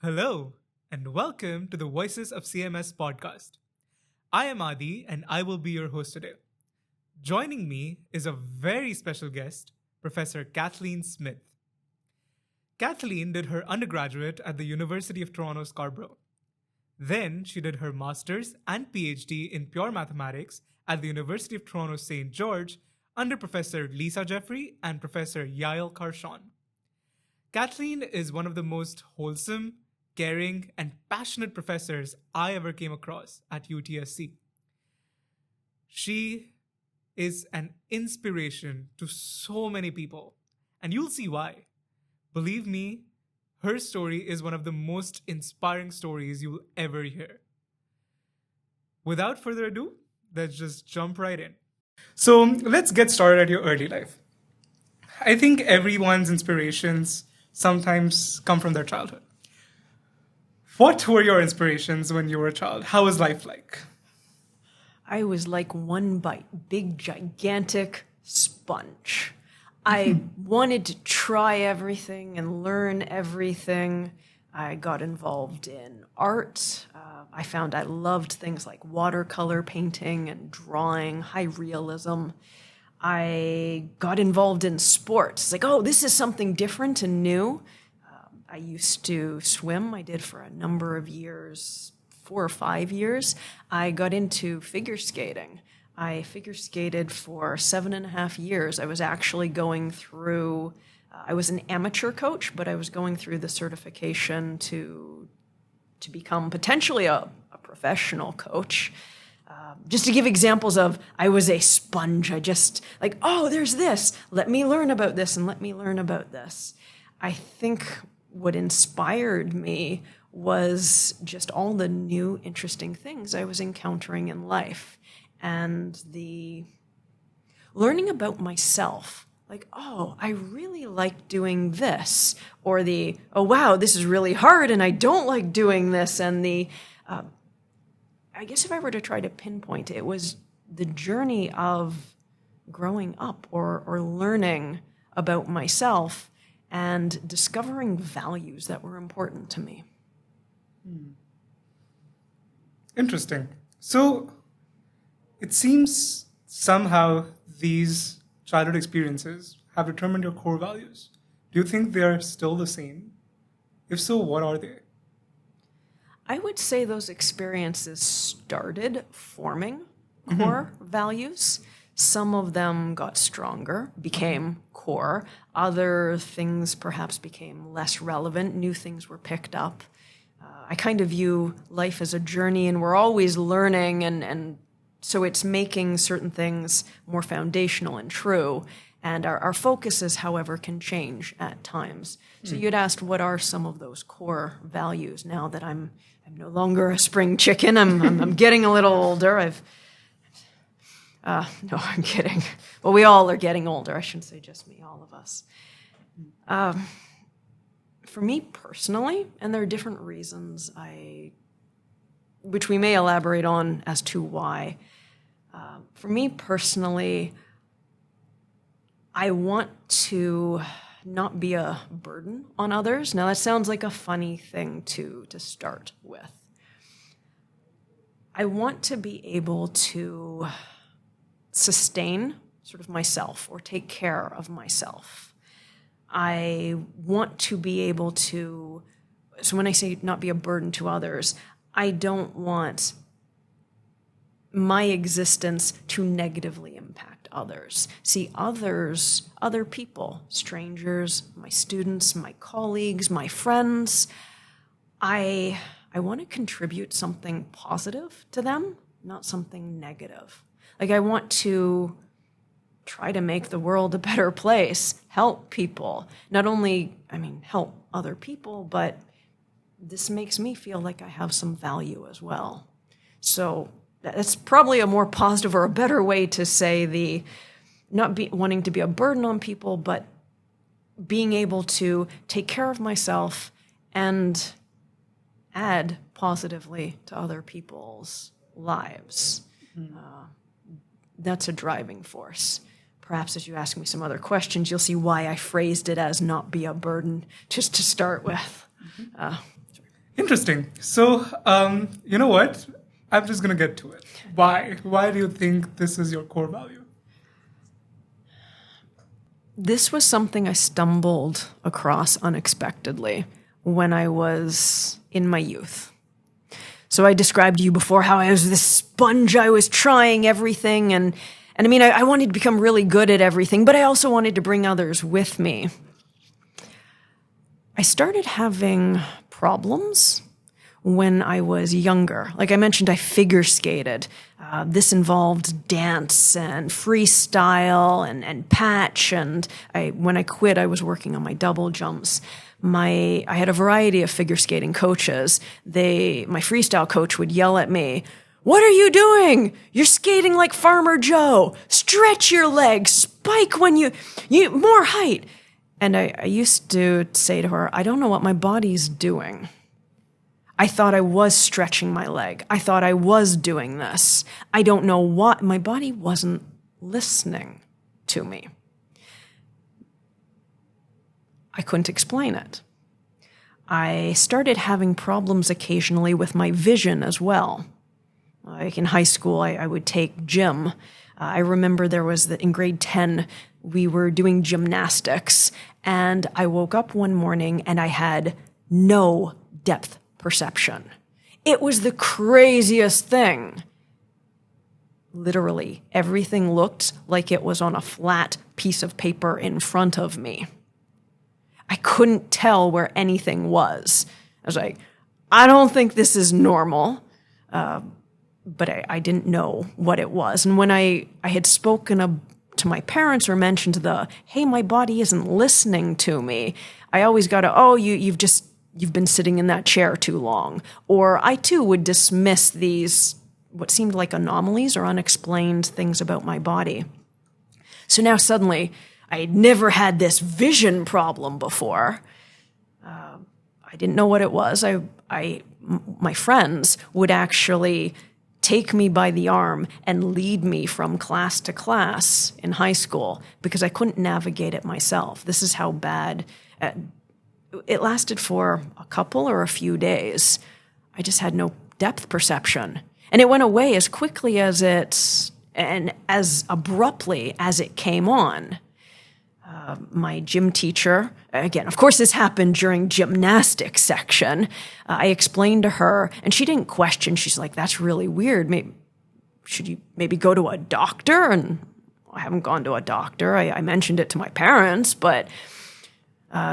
Hello, and welcome to the Voices of CMS Podcast. I am Adi, and I will be your host today. Joining me is a very special guest, Professor Kathleen Smith. Kathleen did her undergraduate at the University of Toronto, Scarbrough. Then she did her master's and PhD in pure mathematics at the University of Toronto St. George under Professor Lisa Jeffery and Professor Yael Karshon. Kathleen is one of the most wholesome, caring, and passionate professors I ever came across at UTSC. She is an inspiration to so many people, and you'll see why. Believe me, her story is one of the most inspiring stories you'll ever hear. Without further ado, let's just jump right in. So let's get started at your early life. I think everyone's inspirations sometimes come from their childhood. What were your inspirations when you were a child? How was life like? I was like one big, gigantic sponge. I wanted to try everything and learn everything. I got involved in art. I found I loved things like watercolor painting and drawing, high realism. I got involved in sports. It's like, oh, this is something different and new. I used to swim. I did for a number of years, 4 or 5 years. I got into figure skating. I figure skated for 7.5 years. I was actually going through, I was an amateur coach, but I was going through the certification to become potentially a professional coach. Just to give examples of, I was a sponge. I just like, oh, there's this. Let me learn about this and let me learn about this. I think what inspired me was just all the new, interesting things I was encountering in life and the learning about myself. Like, oh, I really like doing this, or oh, wow, this is really hard and I don't like doing this. And I guess if I were to try to pinpoint it, it was the journey of growing up or learning about myself and discovering values that were important to me. Interesting. So it seems somehow these childhood experiences have determined your core values. Do you think they are still the same? If so, what are they? I would say those experiences started forming core values. Some of them got stronger, became core. Other things perhaps became less relevant. New things were picked up. I kind of view life as a journey, and we're always learning, and so it's making certain things more foundational and true. And our focuses, however, can change at times. So you'd asked, what are some of those core values now that I'm no longer a spring chicken? I'm getting a little older. No, I'm kidding. Well, we all are getting older. I shouldn't say just me, all of us. For me personally, and there are different reasons which we may elaborate on as to why. For me personally, I want to not be a burden on others. Now, that sounds like a funny thing to start with. I want to be able to sustain sort of myself or take care of myself. I want to be able to, so when I say not be a burden to others, I don't want my existence to negatively impact others. See, other people, strangers, my students, my colleagues, my friends, I want to contribute something positive to them, not something negative. Like, I want to try to make the world a better place, help people. Not only, help other people, but this makes me feel like I have some value as well. So that's probably a more positive or a better way to say wanting to be a burden on people, but being able to take care of myself and add positively to other people's lives. That's a driving force. Perhaps as you ask me some other questions, you'll see why I phrased it as not be a burden, just to start with. Interesting. So, you know what? I'm just going to get to it. Why? Why do you think this is your core value? This was something I stumbled across unexpectedly when I was in my youth. So I described to you before how I was this sponge. I was trying everything. And I mean, I wanted to become really good at everything, but I also wanted to bring others with me. I started having problems when I was younger. Like I mentioned, I figure skated. This involved dance and freestyle and patch. And when I quit, I was working on my double jumps. I had a variety of figure skating coaches. My freestyle coach would yell at me, "What are you doing? You're skating like Farmer Joe. Stretch your legs. Spike when you more height." And I used to say to her, "I don't know what my body's doing. I thought I was stretching my leg. I thought I was doing this. I don't know what." My body wasn't listening to me. I couldn't explain it. I started having problems occasionally with my vision as well. Like in high school, I would take gym. I remember in grade 10, we were doing gymnastics, and I woke up one morning and I had no depth perception. It was the craziest thing. Literally, everything looked like it was on a flat piece of paper in front of me. I couldn't tell where anything was. I was like, I don't think this is normal. But I didn't know what it was. And when I had spoken to my parents or mentioned hey, my body isn't listening to me, I always got you've been sitting in that chair too long. Or I too would dismiss these, what seemed like anomalies or unexplained things about my body. So now suddenly, I had never had this vision problem before. I didn't know what it was. My friends would actually take me by the arm and lead me from class to class in high school because I couldn't navigate it myself. This is how bad it lasted for a couple or a few days. I just had no depth perception. And it went away as quickly and as abruptly as it came on. My gym teacher, again, of course this happened during gymnastics section. I explained to her, and she didn't question. She's like, "That's really weird. Should you maybe go to a doctor?" And I haven't gone to a doctor. I mentioned it to my parents, but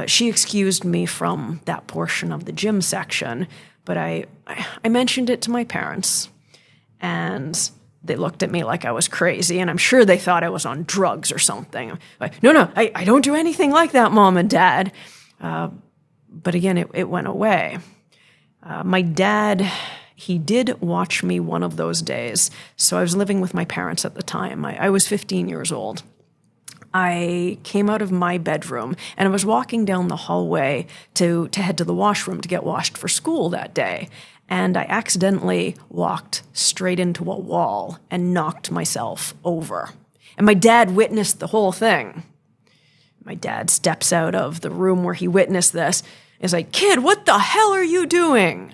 she excused me from that portion of the gym section. But I mentioned it to my parents, and they looked at me like I was crazy, and I'm sure they thought I was on drugs or something. Like, no, I don't do anything like that, Mom and Dad. But again, it went away. My dad, he did watch me one of those days. So I was living with my parents at the time. I was 15 years old. I came out of my bedroom, and I was walking down the hallway to head to the washroom to get washed for school that day. And I accidentally walked straight into a wall and knocked myself over. And my dad witnessed the whole thing. My dad steps out of the room where he witnessed this. He's like, "Kid, what the hell are you doing?"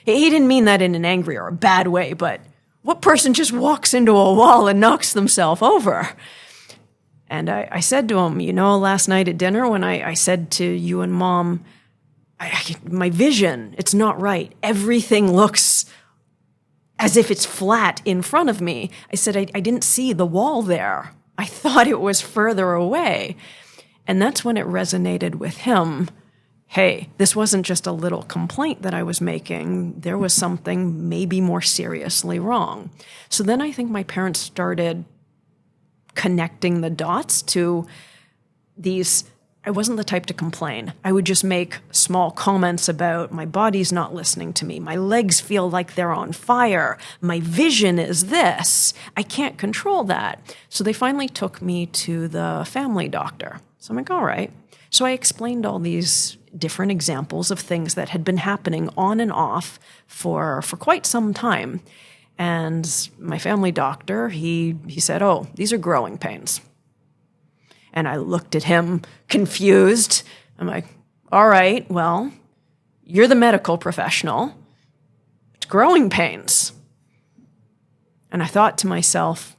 He didn't mean that in an angry or a bad way, but what person just walks into a wall and knocks themselves over? And I said to him, last night at dinner when I said to you and Mom, my vision, it's not right. Everything looks as if it's flat in front of me. I said, I didn't see the wall there. I thought it was further away. And that's when it resonated with him. Hey, this wasn't just a little complaint that I was making. There was something maybe more seriously wrong. So then I think my parents started connecting the dots to these. I wasn't the type to complain. I would just make small comments about my body's not listening to me. My legs feel like they're on fire. My vision is this. I can't control that. So they finally took me to the family doctor. So I'm like, all right. So I explained all these different examples of things that had been happening on and off for quite some time. And my family doctor, he said, "Oh, these are growing pains." And I looked at him confused. I'm like, all right, well, You're the medical professional. It's growing pains. And I thought to myself,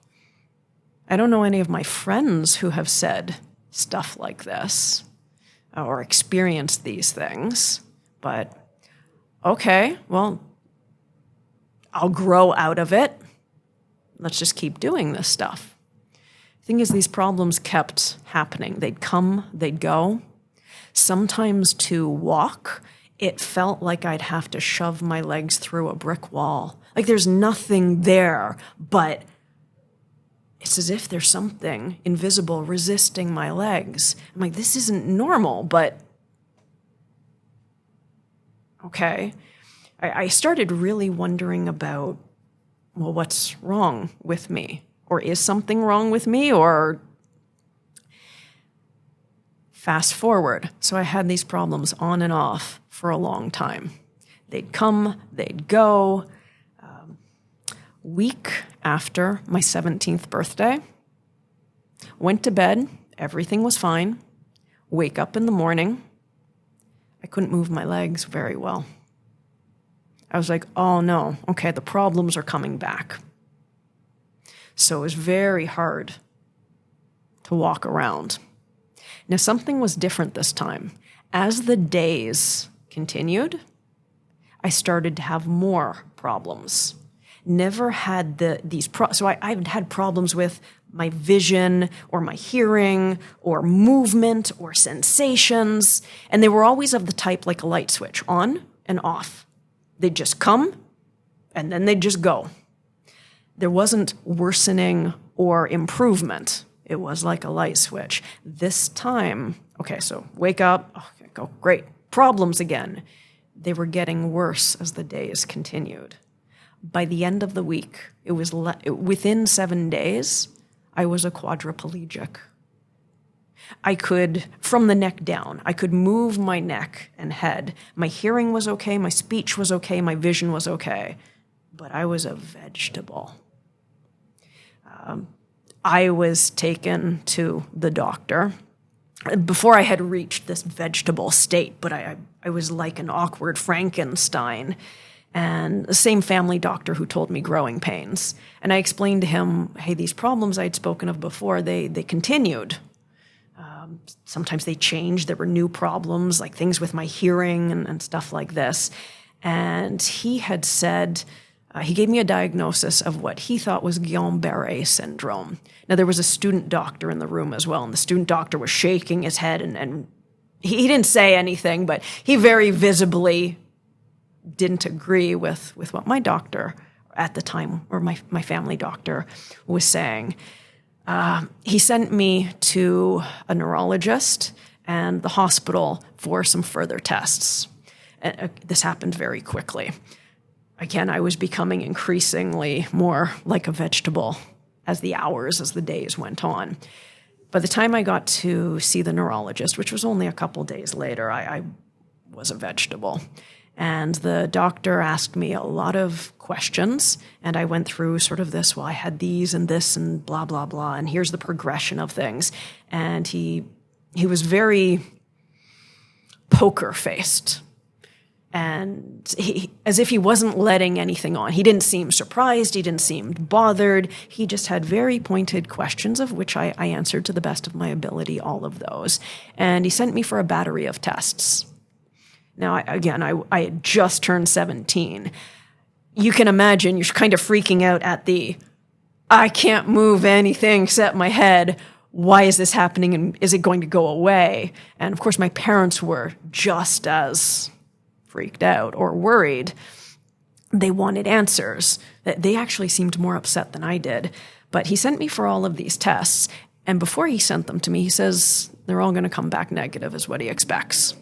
I don't know any of my friends who have said stuff like this or experienced these things, but okay, well, I'll grow out of it. Let's just keep doing this stuff. The thing is, these problems kept happening. They'd come, they'd go. Sometimes to walk, it felt like I'd have to shove my legs through a brick wall. Like there's nothing there, but it's as if there's something invisible resisting my legs. I'm like, this isn't normal, but okay. I started really wondering about, well, what's wrong with me? Or is something wrong with me? Or fast forward. So I had these problems on and off for a long time. They'd come, they'd go. Week after my 17th birthday, went to bed, everything was fine. Wake up in the morning, I couldn't move my legs very well. I was like, oh no, okay, the problems are coming back. So it was very hard to walk around. Now, something was different this time. As the days continued, I started to have more problems. Never had so I've had problems with my vision or my hearing or movement or sensations, and they were always of the type like a light switch, on and off. They'd just come, and then they'd just go. There wasn't worsening or improvement. It was like a light switch. This time, okay, so wake up, okay, go, great, problems again. They were getting worse as the days continued. By the end of the week, it was within 7 days, I was a quadriplegic. I could, from the neck down, I could move my neck and head. My hearing was okay, my speech was okay, my vision was okay, but I was a vegetable. I was taken to the doctor before I had reached this vegetable state, but I was like an awkward Frankenstein. And the same family doctor who told me growing pains. And I explained to him, hey, these problems I'd spoken of before, they continued. Sometimes they changed. There were new problems, like things with my hearing and stuff like this. And he had said, he gave me a diagnosis of what he thought was Guillain-Barré syndrome. Now, there was a student doctor in the room as well, and the student doctor was shaking his head, and he didn't say anything, but he very visibly didn't agree with what my doctor at the time, or my family doctor, was saying. He sent me to a neurologist and the hospital for some further tests. This happened very quickly. Again, I was becoming increasingly more like a vegetable as the days went on. By the time I got to see the neurologist, which was only a couple days later, I was a vegetable. And the doctor asked me a lot of questions, and I went through sort of this, well, I had these and this and blah, blah, blah, and here's the progression of things. And he was very poker-faced, and as if he wasn't letting anything on. He didn't seem surprised, he didn't seem bothered. He just had very pointed questions, of which I answered to the best of my ability, all of those. And he sent me for a battery of tests. Now, I had just turned 17. You can imagine you're kind of freaking out at I can't move anything except my head. Why is this happening, and is it going to go away? And of course, my parents were just as freaked out or worried. They wanted answers. They actually seemed more upset than I did. But he sent me for all of these tests, and before he sent them to me, he says they're all going to come back negative, is what he expects.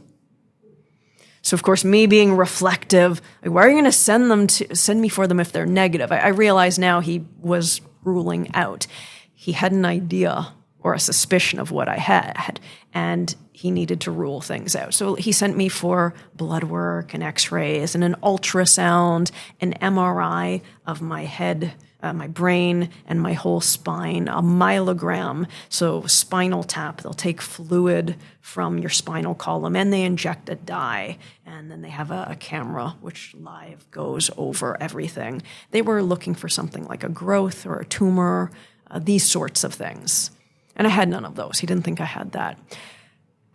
So, of course, me being reflective, like, why are you going to send me for them if they're negative? I realize now he was ruling out. He had an idea or a suspicion of what I had, and he needed to rule things out. So he sent me for blood work and x-rays and an ultrasound, an MRI of my head, my brain and my whole spine, a myelogram. So spinal tap, they'll take fluid from your spinal column and they inject a dye, and then they have a camera which live goes over everything. They were looking for something like a growth or a tumor, these sorts of things. And I had none of those. He didn't think I had that.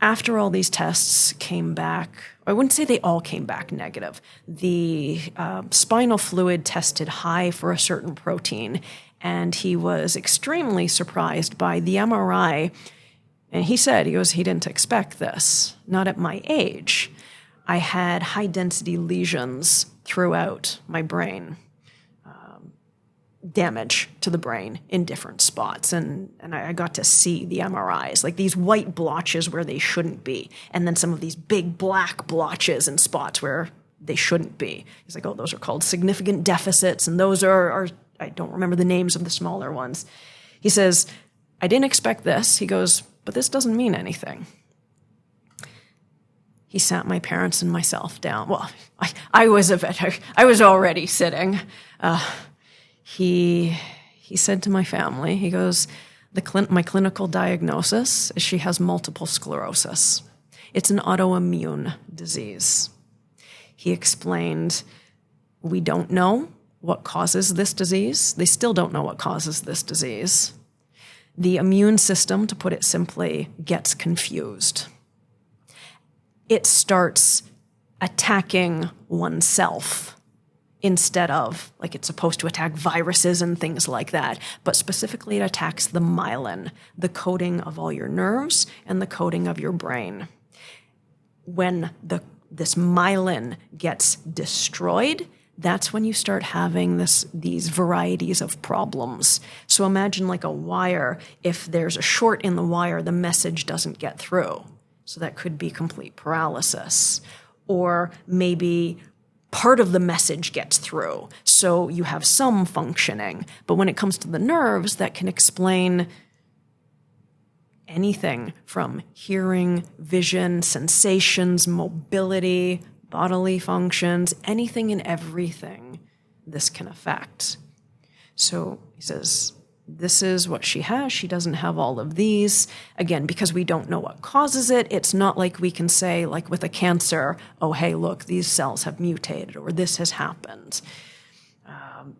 After all these tests came back, I wouldn't say they all came back negative. The spinal fluid tested high for a certain protein, and he was extremely surprised by the MRI. And he said, he didn't expect this, not at my age. I had high-density lesions throughout my brain, damage to the brain in different spots. And I got to see the MRIs, like these white blotches where they shouldn't be, and then some of these big black blotches and spots where they shouldn't be. He's like, oh, those are called significant deficits, and those are I don't remember the names of the smaller ones. He says, I didn't expect this. He goes, but this doesn't mean anything. He sat my parents and myself down. Well, I was already sitting. He said to my family, he goes, my clinical diagnosis is she has multiple sclerosis. It's an autoimmune disease. He explained, we don't know what causes this disease. They still don't know what causes this disease. The immune system, to put it simply, gets confused. It starts attacking oneself instead of, like, it's supposed to attack viruses and things like that. But specifically, it attacks the myelin, the coating of all your nerves and the coating of your brain. When this myelin gets destroyed, that's when you start having these varieties of problems. So imagine like a wire. If there's a short in the wire, the message doesn't get through. So that could be complete paralysis. Or maybe part of the message gets through, so you have some functioning. But when it comes to the nerves, that can explain anything from hearing, vision, sensations, mobility, bodily functions, anything and everything this can affect. So he says, this is what she has. She doesn't have all of these. Again, because we don't know what causes it, it's not like we can say, like with a cancer, oh, hey, look, these cells have mutated or this has happened.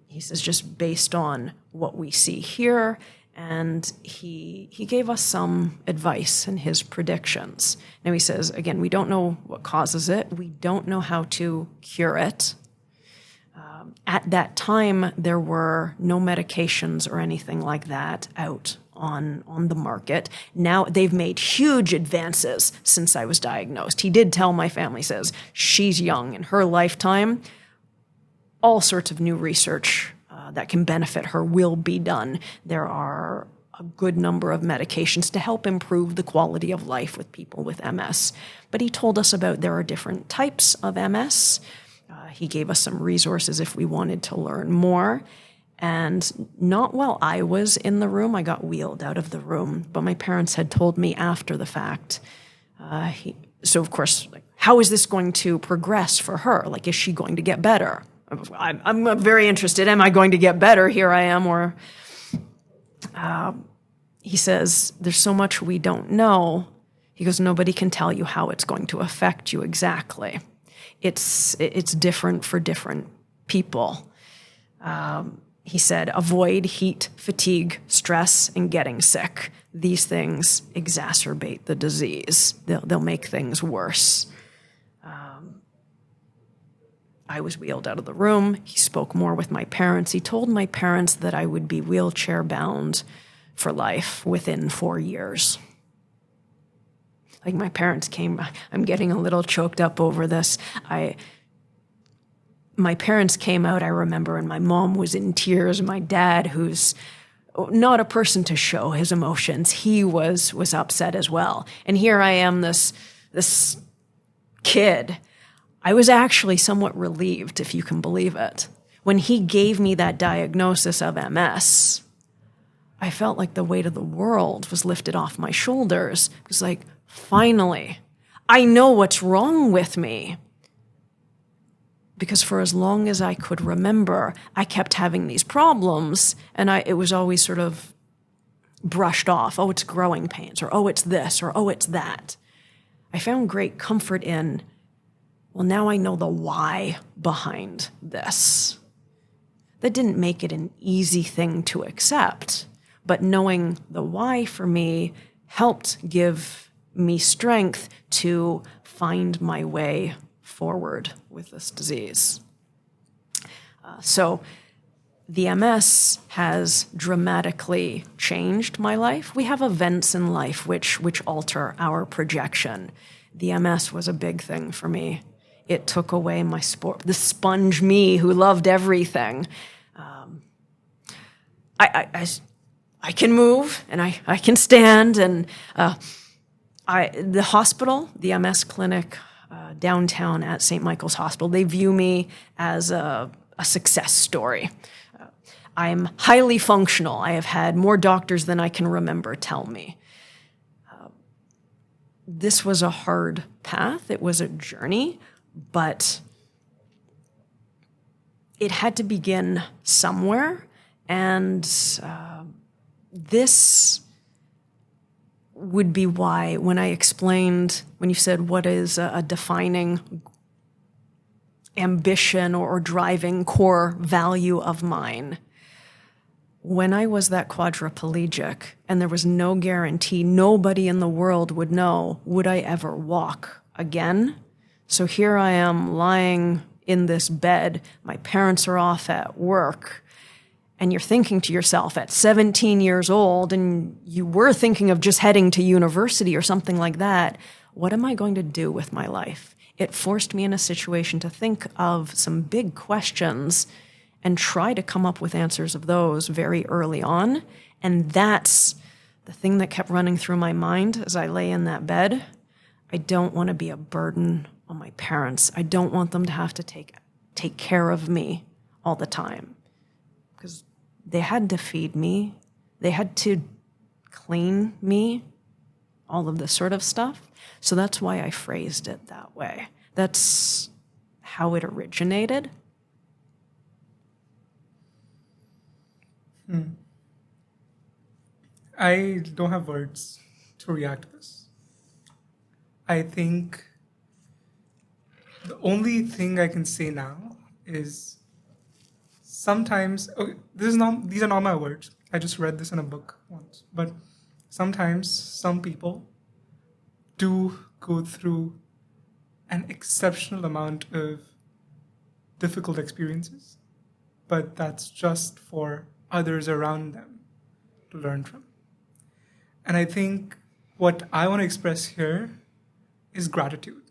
He says just based on what we see here, and he gave us some advice in his predictions. Now he says, again, we don't know what causes it. We don't know how to cure it. At that time, there were no medications or anything like that out on the market. Now they've made huge advances since I was diagnosed. He did tell my family, says, she's young. In her lifetime, all sorts of new research that can benefit her will be done. There are a good number of medications to help improve the quality of life with people with MS. But he told us about there are different types of MS. He gave us some resources if we wanted to learn more. And not while I was in the room, I got wheeled out of the room, but my parents had told me after the fact. So of course, like, how is this going to progress for her? Like, is she going to get better? I'm very interested. Am I going to get better? Here I am. Or he says, there's so much we don't know. He goes, nobody can tell you how it's going to affect you exactly. It's different for different people. He said, avoid heat, fatigue, stress, and getting sick. These things exacerbate the disease. They'll make things worse. I was wheeled out of the room. He spoke more with my parents. He told my parents that I would be wheelchair-bound for life within 4 years. Like, my parents came, I'm getting a little choked up over this. My parents came out, I remember, and my mom was in tears. My dad, who's not a person to show his emotions, he was upset as well. And here I am, this kid. I was actually somewhat relieved, if you can believe it. When he gave me that diagnosis of MS, I felt like the weight of the world was lifted off my shoulders. It was like, finally, I know what's wrong with me. because for as long as I could remember, I kept having these problems, and it was always sort of brushed off. Oh, it's growing pains, or oh, it's this, or oh, it's that. I found great comfort in, well, now I know the why behind this. That didn't make it an easy thing to accept, but knowing the why for me helped give me strength to find my way forward with this disease. So the MS has dramatically changed my life. We have events in life which alter our projection. The MS was a big thing for me. It took away my the sponge me who loved everything. I can move and I can stand, and the hospital, the MS clinic downtown at St. Michael's Hospital, they view me as a success story. I'm highly functional. I have had more doctors than I can remember tell me. This was a hard path. It was a journey, but it had to begin somewhere. And this would be why when you said what is a defining ambition or driving core value of mine, when I was that quadriplegic and there was no guarantee, nobody in the world would know, would I ever walk again? So here I am lying in this bed. My parents are off at work. And you're thinking to yourself at 17 years old, and you were thinking of just heading to university or something like that, what am I going to do with my life? It forced me in a situation to think of some big questions and try to come up with answers of those very early on. And that's the thing that kept running through my mind as I lay in that bed. I don't want to be a burden on my parents. I don't want them to have to take care of me all the time. Because they had to feed me. They had to clean me, all of this sort of stuff. So that's why I phrased it that way. That's how it originated. I don't have words to react to this. I think the only thing I can say now is sometimes, okay, these are not my words. I just read this in a book once. But sometimes some people do go through an exceptional amount of difficult experiences, but that's just for others around them to learn from. And I think what I want to express here is gratitude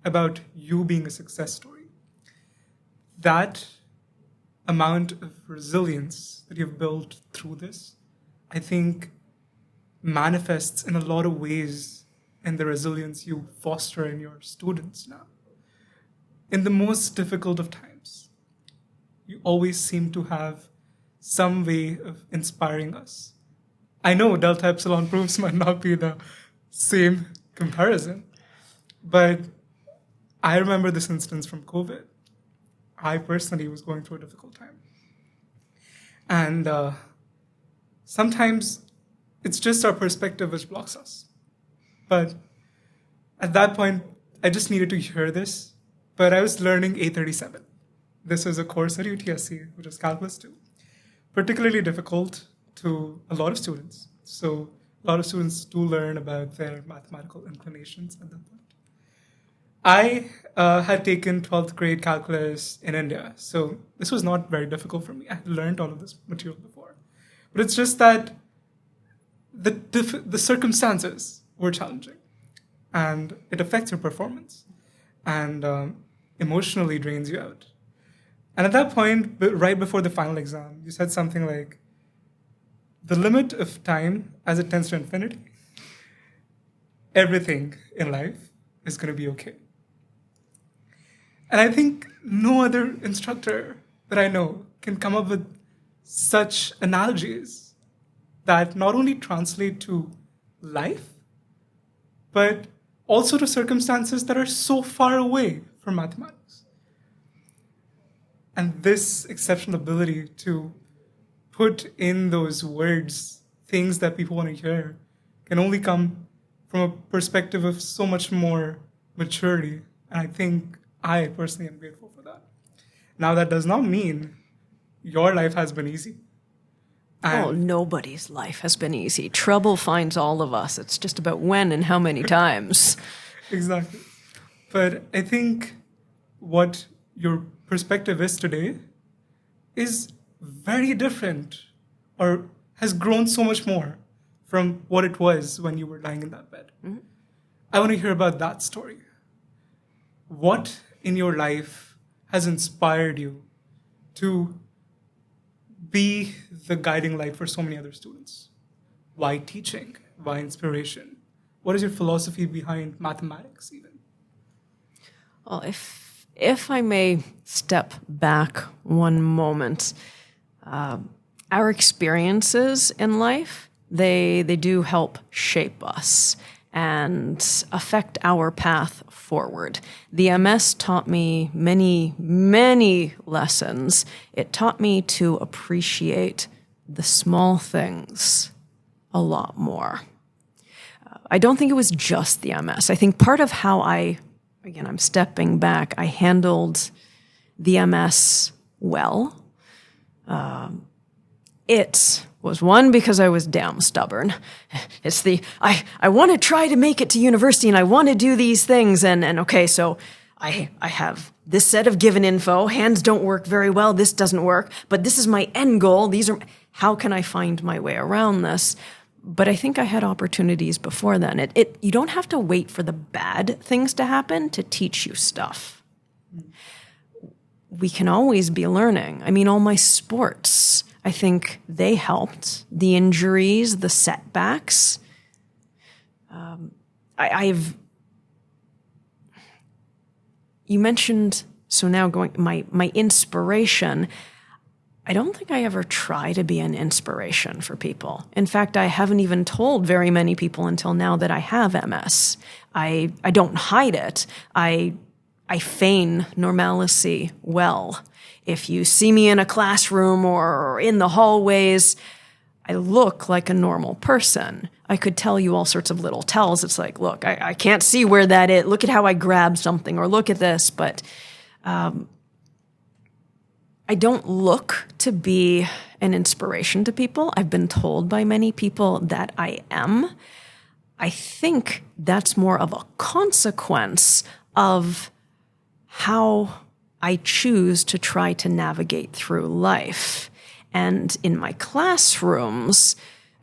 about you being a success story. That amount of resilience that you've built through this, I think, manifests in a lot of ways in the resilience you foster in your students now. In the most difficult of times, you always seem to have some way of inspiring us. I know delta epsilon proofs might not be the same comparison, but I remember this instance from COVID. I personally was going through a difficult time. And sometimes it's just our perspective which blocks us. But at that point, I just needed to hear this. But I was learning A37. This is a course at UTSC, which is Calculus 2. Particularly difficult to a lot of students. So a lot of students do learn about their mathematical inclinations at that point. I had taken 12th grade calculus in India, so this was not very difficult for me. I had learned all of this material before. But it's just that the circumstances were challenging, and it affects your performance, and emotionally drains you out. And at that point, right before the final exam, you said something like, the limit of time as it tends to infinity, everything in life is going to be okay. And I think no other instructor that I know can come up with such analogies that not only translate to life, but also to circumstances that are so far away from mathematics. And this exceptional ability to put in those words things that people want to hear can only come from a perspective of so much more maturity. And I think I personally am grateful for that. Now, that does not mean your life has been easy. Nobody's life has been easy. Trouble finds all of us. It's just about when and how many times. Exactly. But I think what your perspective is today is very different, or has grown so much more from what it was when you were lying in that bed. Mm-hmm. I want to hear about that story. What in your life has inspired you to be the guiding light for so many other students? Why teaching? Why inspiration? What is your philosophy behind mathematics even? Well, if I may step back one moment, our experiences in life, they do help shape us and affect our path forward. The MS taught me many, many lessons. It taught me to appreciate the small things a lot more. I don't think it was just the MS. I think part of how I'm stepping back, I handled the MS well. It was one, because I was damn stubborn. It's I want to try to make it to university and I want to do these things. And okay, so I have this set of given info. Hands don't work very well. This doesn't work, but this is my end goal. How can I find my way around this? But I think I had opportunities before then. You don't have to wait for the bad things to happen to teach you stuff. We can always be learning. I mean, all my sports, I think they helped. The injuries, the setbacks. You mentioned, so now my inspiration. I don't think I ever try to be an inspiration for people. In fact, I haven't even told very many people until now that I have MS. I don't hide it. I feign normalcy well. If you see me in a classroom or in the hallways, I look like a normal person. I could tell you all sorts of little tells. It's like, look, I can't see where that is. Look at how I grab something, or look at this. But I don't look to be an inspiration to people. I've been told by many people that I am. I think that's more of a consequence of how I choose to try to navigate through life. And in my classrooms,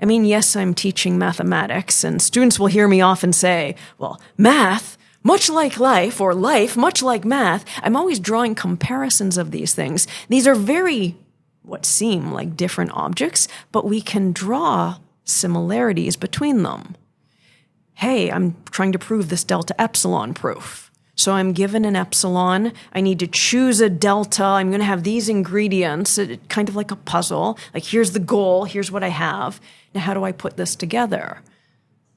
I mean, yes, I'm teaching mathematics, and students will hear me often say, well, math, much like life, or life, much like math. I'm always drawing comparisons of these things. These are what seem like different objects, but we can draw similarities between them. Hey, I'm trying to prove this delta epsilon proof. So I'm given an epsilon. I need to choose a delta. I'm going to have these ingredients, kind of like a puzzle. Like, here's the goal. Here's what I have. Now, how do I put this together?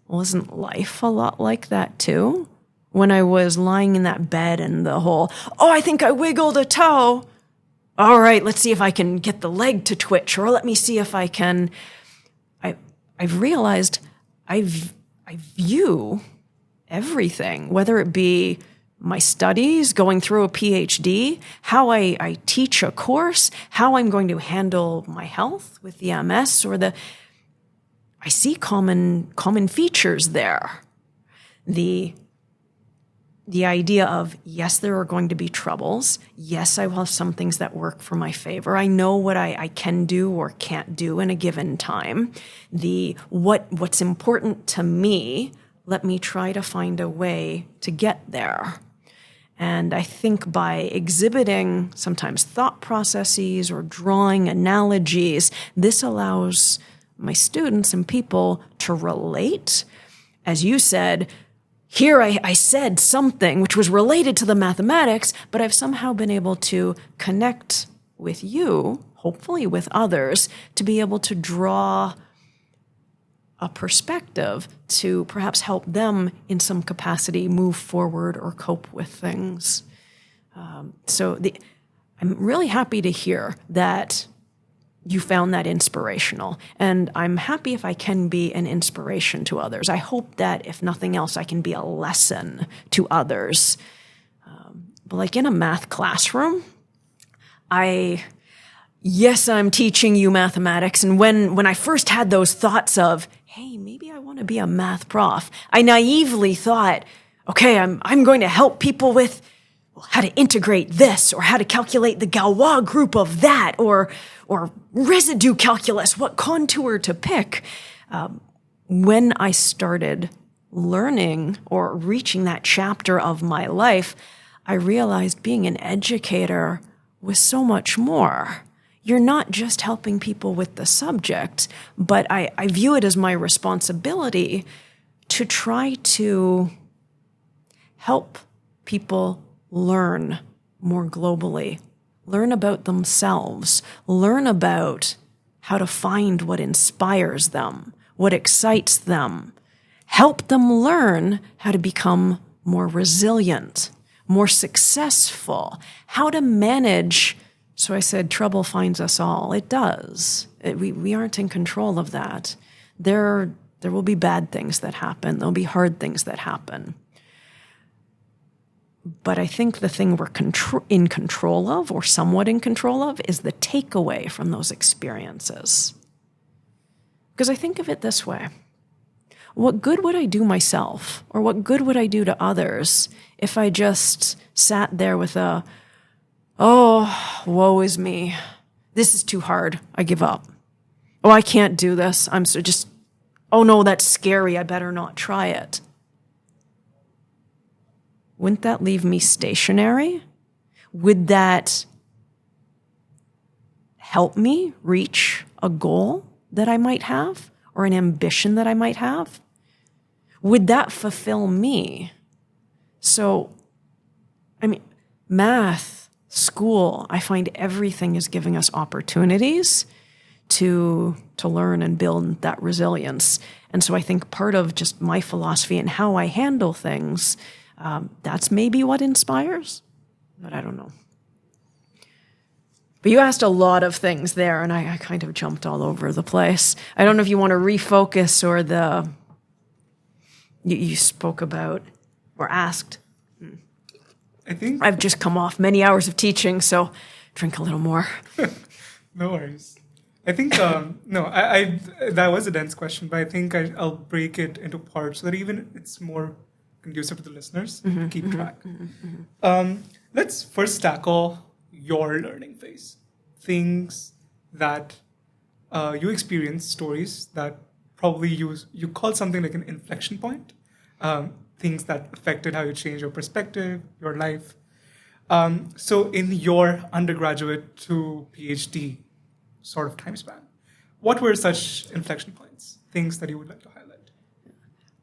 Well, isn't life a lot like that too? When I was lying in that bed and the whole, I think I wiggled a toe. All right, let's see if I can get the leg to twitch, or let me see if I can. I've realized I view everything, whether it be my studies, going through a PhD, how I teach a course, how I'm going to handle my health with the MS, I see common features there. The idea of, yes, there are going to be troubles. Yes, I will have some things that work for my favor. I know what I can do or can't do in a given time. What's important to me, let me try to find a way to get there. And I think by exhibiting sometimes thought processes or drawing analogies, this allows my students and people to relate. As you said, here I said something which was related to the mathematics, but I've somehow been able to connect with you, hopefully with others, to be able to draw a perspective to perhaps help them in some capacity move forward or cope with things. I'm really happy to hear that you found that inspirational. And I'm happy if I can be an inspiration to others. I hope that, if nothing else, I can be a lesson to others. But like in a math classroom, yes, I'm teaching you mathematics. And when I first had those thoughts of, hey, maybe I want to be a math prof, I naively thought, okay, I'm going to help people with how to integrate this, or how to calculate the Galois group of that, or residue calculus, what contour to pick. When I started learning or reaching that chapter of my life, I realized being an educator was so much more. You're not just helping people with the subject, but I view it as my responsibility to try to help people learn more globally, learn about themselves, learn about how to find what inspires them, what excites them, help them learn how to become more resilient, more successful, how to manage. So I said, trouble finds us all. It does. We aren't in control of that. There will be bad things that happen. There'll be hard things that happen. But I think the thing we're in control of, or somewhat in control of, is the takeaway from those experiences. Because I think of it this way. What good would I do myself, or what good would I do to others if I just sat there with oh, woe is me. This is too hard. I give up. Oh, I can't do this. Oh no, that's scary. I better not try it. Wouldn't that leave me stationary? Would that help me reach a goal that I might have, or an ambition that I might have? Would that fulfill me? So, math, school, I find everything is giving us opportunities to learn and build that resilience. And so I think part of just my philosophy and how I handle things, that's maybe what inspires, but I don't know. But you asked a lot of things there, and I kind of jumped all over the place. I don't know if you want to refocus, or you spoke about or asked. I think I've just come off many hours of teaching, so drink a little more. No worries. I think, I that was a dense question, but I think I'll break it into parts so that even it's more conducive to the listeners to keep track. Let's first tackle your learning phase. Things that you experienced, stories that probably you call something like an inflection point. Things that affected how you changed your perspective, your life. So in your undergraduate to PhD sort of time span, what were such inflection points, things that you would like to highlight?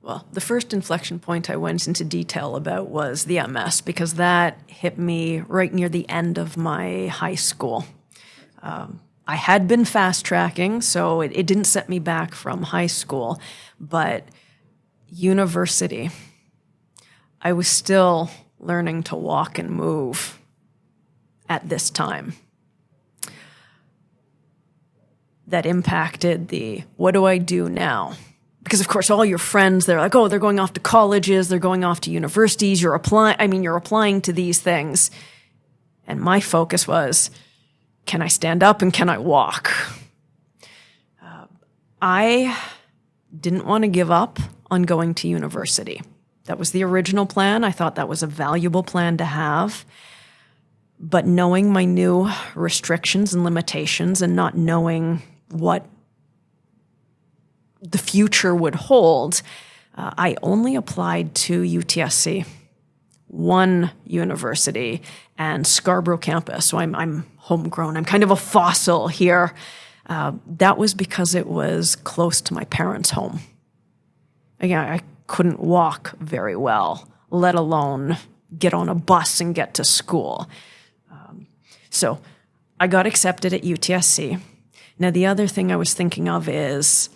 Well, the first inflection point I went into detail about was the MS, because that hit me right near the end of my high school. I had been fast tracking, so it didn't set me back from high school, but university, I was still learning to walk and move at this time. That impacted what do I do now? Because, of course, all your friends, they're like, oh, they're going off to colleges, they're going off to universities, you're applying to these things. And my focus was, can I stand up and can I walk? I didn't want to give up on going to university. That was the original plan. I thought that was a valuable plan to have. But knowing my new restrictions and limitations, and not knowing what the future would hold, I only applied to UTSC, one university, and Scarbrough campus. So I'm homegrown. I'm kind of a fossil here. That was because it was close to my parents' home. Again, I couldn't walk very well, let alone get on a bus and get to school. So I got accepted at UTSC. Now, the other thing I was thinking of is,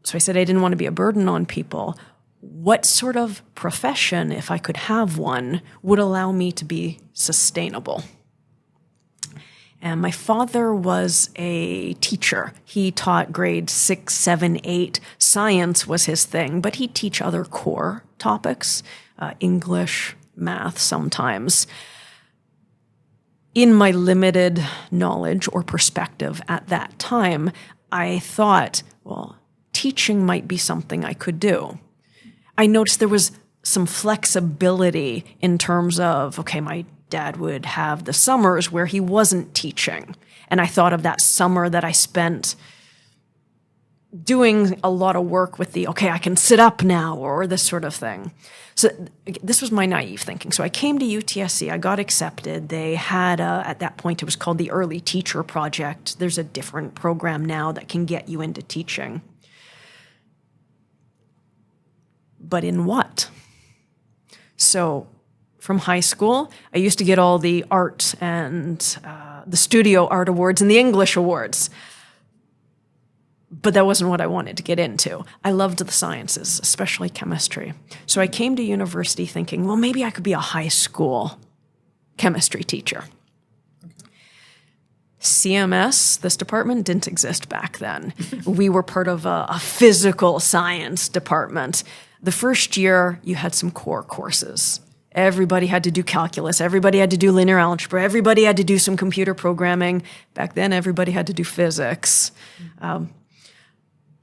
so I said I didn't want to be a burden on people. What sort of profession, if I could have one, would allow me to be sustainable? And my father was a teacher. He taught grades 6, 7, 8. Science was his thing, but he'd teach other core topics, English, math sometimes. In my limited knowledge or perspective at that time, I thought, well, teaching might be something I could do. I noticed there was some flexibility in terms of, okay, my dad would have the summers where he wasn't teaching. And I thought of that summer that I spent doing a lot of work with okay, I can sit up now, or this sort of thing. So this was my naive thinking. So I came to UTSC, I got accepted. They had, at that point, it was called the Early Teacher Project. There's a different program now that can get you into teaching. But in what? So from high school, I used to get all the art and the studio art awards and the English awards. But that wasn't what I wanted to get into. I loved the sciences, especially chemistry. So I came to university thinking, well, maybe I could be a high school chemistry teacher. CMS, this department, didn't exist back then. We were part of a physical science department. The first year, you had some core courses. Everybody had to do calculus. Everybody had to do linear algebra. Everybody had to do some computer programming. Back then, everybody had to do physics.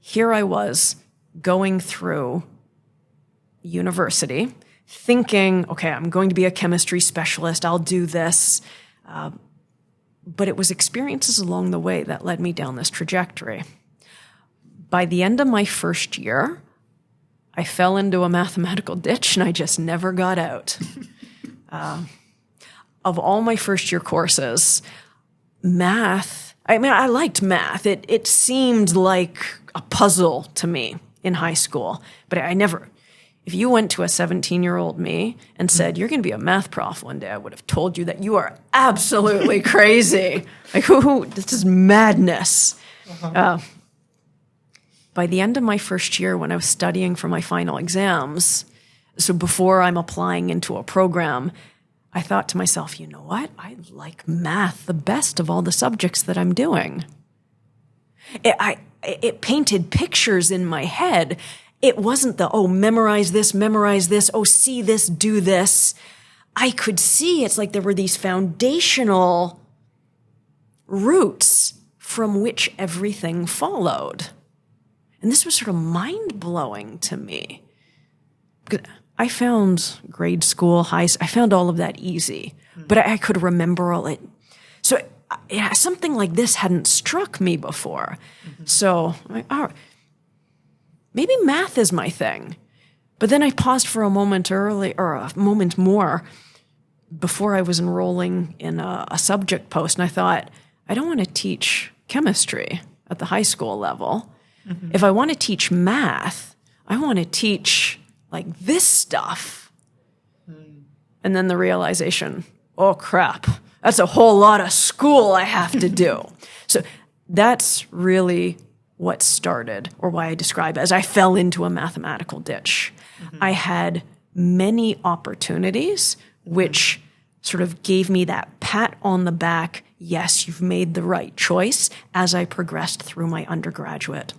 Here I was going through university thinking, okay, I'm going to be a chemistry specialist. I'll do this. But it was experiences along the way that led me down this trajectory. By the end of my first year, I fell into a mathematical ditch and I just never got out. Of all my first year courses, math, I liked math. It seemed like a puzzle to me in high school, but if you went to a 17-year-old me and said, you're going to be a math prof one day, I would have told you that you are absolutely crazy. Like, this is madness. By the end of my first year, when I was studying for my final exams, so before I'm applying into a program, I thought to myself, you know what? I like math the best of all the subjects that I'm doing. It painted pictures in my head. It wasn't memorize this, see this, do this. I could see it's like there were these foundational roots from which everything followed. And this was sort of mind-blowing to me. I found grade school, I found all of that easy, but I could remember all it. So something like this hadn't struck me before. So maybe math is my thing. But then I paused for a moment more before I was enrolling in a subject post, and I thought, I don't want to teach chemistry at the high school level. If I want to teach math, I want to teach like this stuff. And then the realization, oh crap, that's a whole lot of school I have to do. So that's really what started, or why I describe it as I fell into a mathematical ditch. I had many opportunities which sort of gave me that pat on the back, yes, you've made the right choice, as I progressed through my undergraduate.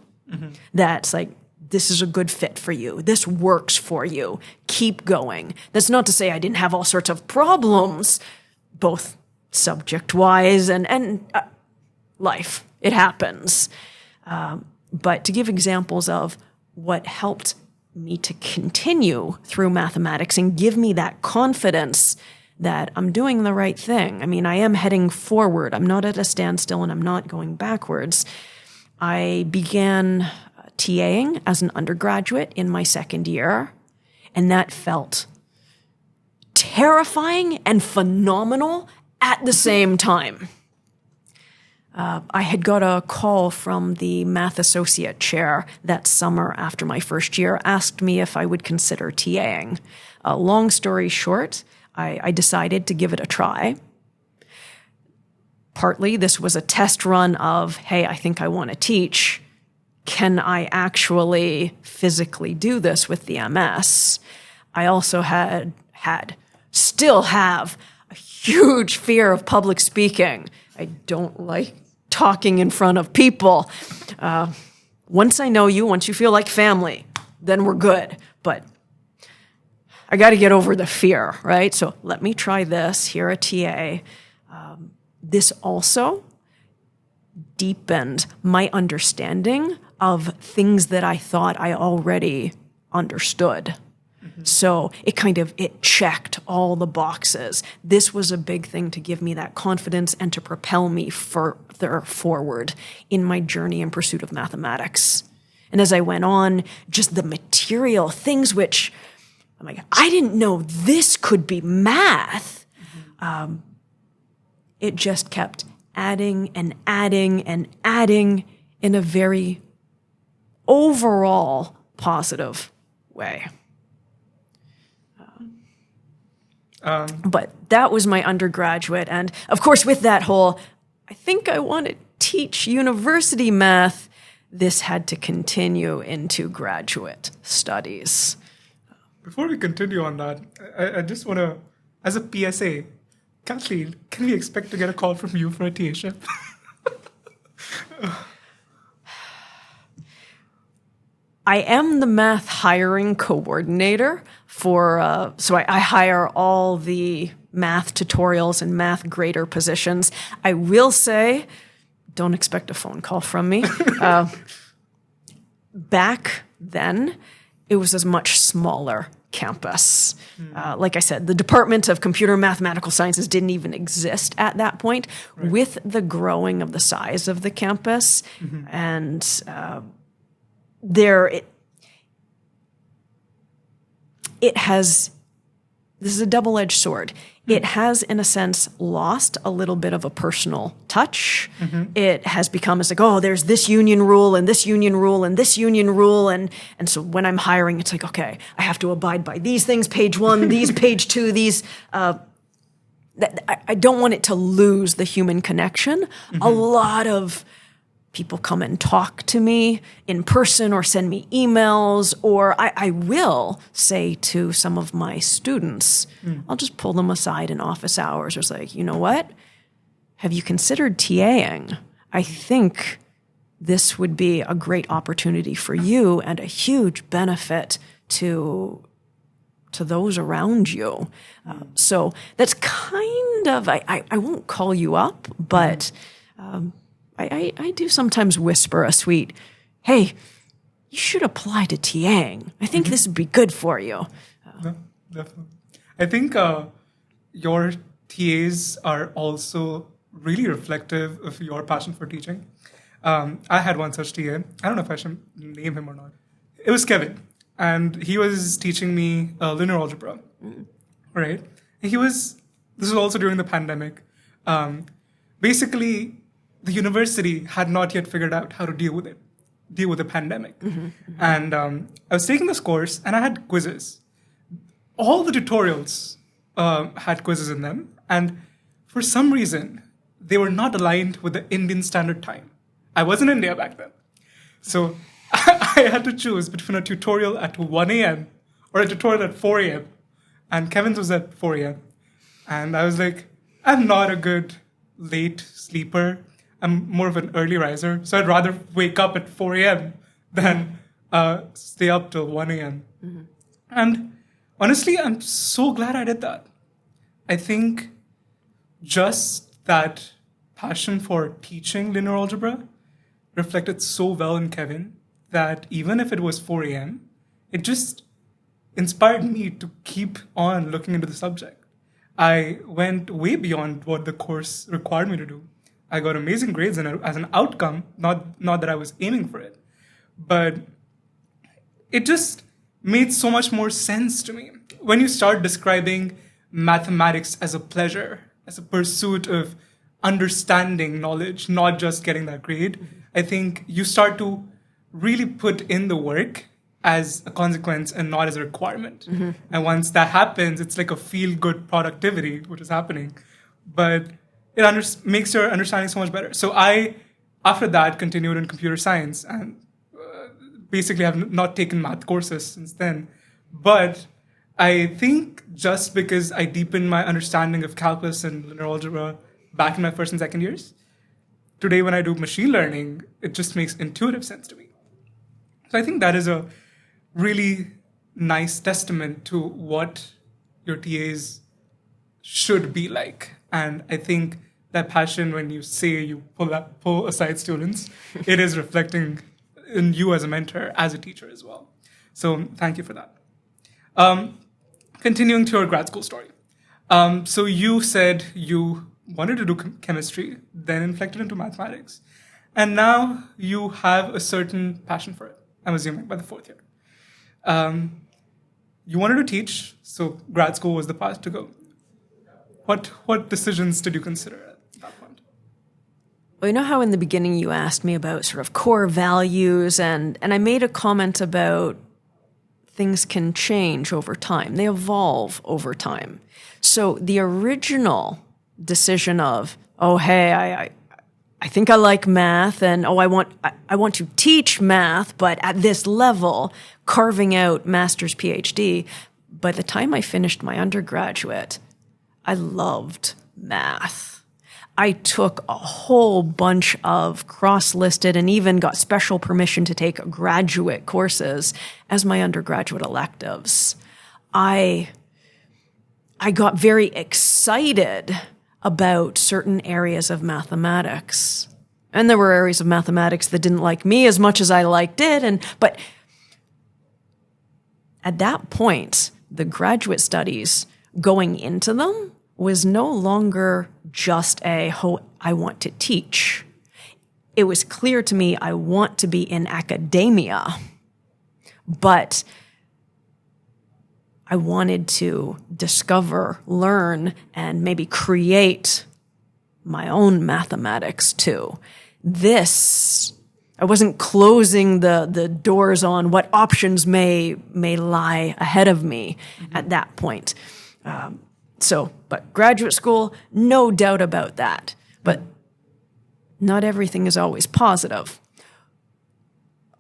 That's like, this is a good fit for you. This works for you. Keep going. That's not to say I didn't have all sorts of problems, both subject-wise and life. It happens. But to give examples of what helped me to continue through mathematics and give me that confidence that I'm doing the right thing. I mean, I am heading forward. I'm not at a standstill and I'm not going backwards. I began TAing as an undergraduate in my second year, and that felt terrifying and phenomenal at the same time. I had got a call from the math associate chair that summer after my first year, asked me if I would consider TAing. Long story short, I decided to give it a try. Partly, this was a test run of, hey, I think I want to teach. Can I actually physically do this with the MS? I also still have a huge fear of public speaking. I don't like talking in front of people. Once I know you, once you feel like family, then we're good. But I got to get over the fear, right? So let me try this here at TA. This also deepened my understanding of things that I thought I already understood. So it checked all the boxes. This was a big thing to give me that confidence and to propel me further forward in my journey in pursuit of mathematics. And as I went on, just the material, things which I'm like, I didn't know this could be math. It just kept adding and adding and adding in a very overall positive way. But that was my undergraduate. And of course, with that whole, I think I want to teach university math, this had to continue into graduate studies. Before we continue on that, I just want to, as a PSA, Kathleen, can we expect to get a call from you for a TA-ship? I am the math hiring coordinator for, so I hire all the math tutorials and math grader positions. I will say, don't expect a phone call from me. Back then, it was a much smaller campus. Like I said, the Department of Computer and Mathematical Sciences didn't even exist at that point. Right. With the growing of the size of the campus and it has, this is a double-edged sword. It has, in a sense, lost a little bit of a personal touch. It has become, it's like, oh, there's this union rule and this union rule and this union rule. And so when I'm hiring, it's like, okay, I have to abide by these things, page 1, these page 2, these. I don't want it to lose the human connection. A lot of people come and talk to me in person or send me emails, or I will say to some of my students, I'll just pull them aside in office hours. It's like, you know what? Have you considered TAing? I think this would be a great opportunity for you and a huge benefit to those around you. So that's kind of, I won't call you up, but I do sometimes whisper a sweet, hey, you should apply to TAing. I think this would be good for you. No, definitely. I think your TAs are also really reflective of your passion for teaching. I had one such TA. I don't know if I should name him or not. It was Kevin. And he was teaching me linear algebra. Right? And this was also during the pandemic. Basically, the university had not yet figured out how to deal with the pandemic. And I was taking this course, and I had quizzes. All the tutorials had quizzes in them, and for some reason, they were not aligned with the Indian Standard Time. I was in India back then. So I had to choose between a tutorial at 1 a.m. or a tutorial at 4 a.m. And Kevin's was at 4 a.m. And I was like, I'm not a good late sleeper. I'm more of an early riser, so I'd rather wake up at 4 a.m. than stay up till 1 a.m. And honestly, I'm so glad I did that. I think just that passion for teaching linear algebra reflected so well in Kevin that even if it was 4 a.m., it just inspired me to keep on looking into the subject. I went way beyond what the course required me to do. I got amazing grades as an outcome, not that I was aiming for it. But it just made so much more sense to me. When you start describing mathematics as a pleasure, as a pursuit of understanding knowledge, not just getting that grade, I think you start to really put in the work as a consequence and not as a requirement. And once that happens, it's like a feel-good productivity, which is happening. But it makes your understanding so much better. So I, after that, continued in computer science and basically have not taken math courses since then. But I think just because I deepened my understanding of calculus and linear algebra back in my first and second years. Today, when I do machine learning, it just makes intuitive sense to me. So I think that is a really nice testament to what your TAs should be like. And I think that passion, when you say you pull aside students, it is reflecting in you as a mentor, as a teacher as well. So thank you for that. Continuing to your grad school story. So you said you wanted to do chemistry, then inflected into mathematics. And now you have a certain passion for it, I'm assuming, by the fourth year. You wanted to teach, so grad school was the path to go. What decisions did you consider at that point? Well, you know how in the beginning you asked me about sort of core values, and I made a comment about things can change over time. They evolve over time. So the original decision of, oh, hey, I think I like math, and I want to teach math, but at this level, carving out master's PhD. By the time I finished my undergraduate, I loved math. I took a whole bunch of cross-listed and even got special permission to take graduate courses as my undergraduate electives. I got very excited about certain areas of mathematics. And there were areas of mathematics that didn't like me as much as I liked it. But at that point, the graduate studies, going into them, was no longer just I want to teach. It was clear to me I want to be in academia, but I wanted to discover, learn, and maybe create my own mathematics too. I wasn't closing the doors on what options may lie ahead of me at that point. But graduate school, no doubt about that. But not everything is always positive.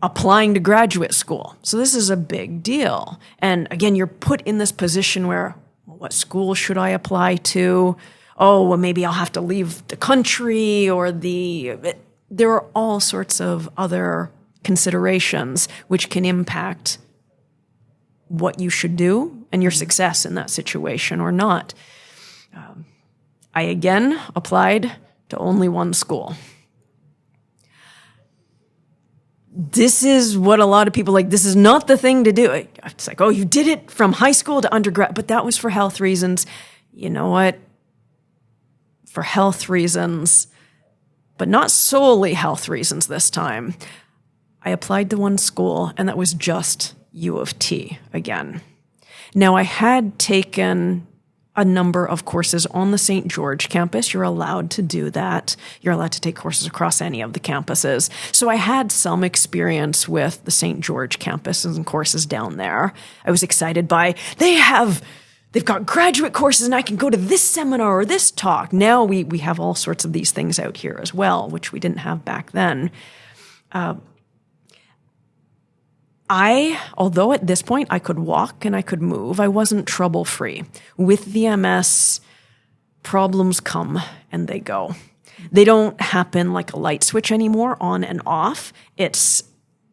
Applying to graduate school. So this is a big deal. And again, you're put in this position where, what school should I apply to? Oh, well, maybe I'll have to leave the country, or there are all sorts of other considerations which can impact what you should do and your success in that situation or not. I again applied to only one school. This is what a lot of people like. This is not the thing to do. It's like, oh, you did it from high school to undergrad, but that was for health reasons. You know what? For health reasons, but not solely health reasons this time, I applied to one school, and that was just UofT again. Now, I had taken a number of courses on the St. George campus. You're allowed to do that. You're allowed to take courses across any of the campuses. So I had some experience with the St. George campus and courses down there. I was excited by, they've got graduate courses and I can go to this seminar or this talk. Now we have all sorts of these things out here as well, which we didn't have back then. Although at this point I could walk and I could move, I wasn't trouble-free. With the MS, problems come and they go. They don't happen like a light switch anymore, on and off.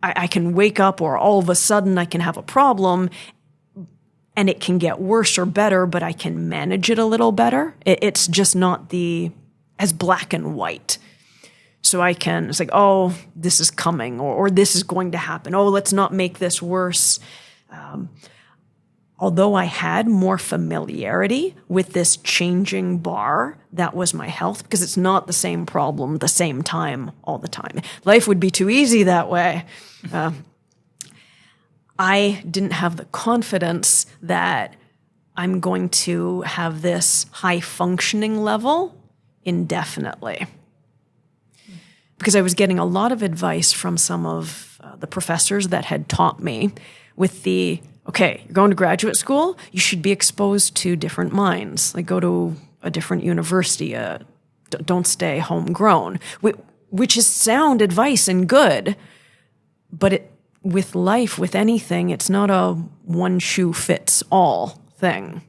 I can wake up, or all of a sudden I can have a problem and it can get worse or better, but I can manage it a little better. It's just not as black and white. So it's like, oh, this is coming, or this is going to happen. Oh, let's not make this worse. Although I had more familiarity with this changing bar, that was my health, because it's not the same problem the same time all the time. Life would be too easy that way. I didn't have the confidence that I'm going to have this high functioning level indefinitely. Because I was getting a lot of advice from some of the professors that had taught me with okay, you're going to graduate school, you should be exposed to different minds. Like, go to a different university. Don't stay homegrown, which is sound advice and good. But with life, with anything, it's not a one shoe fits all thing.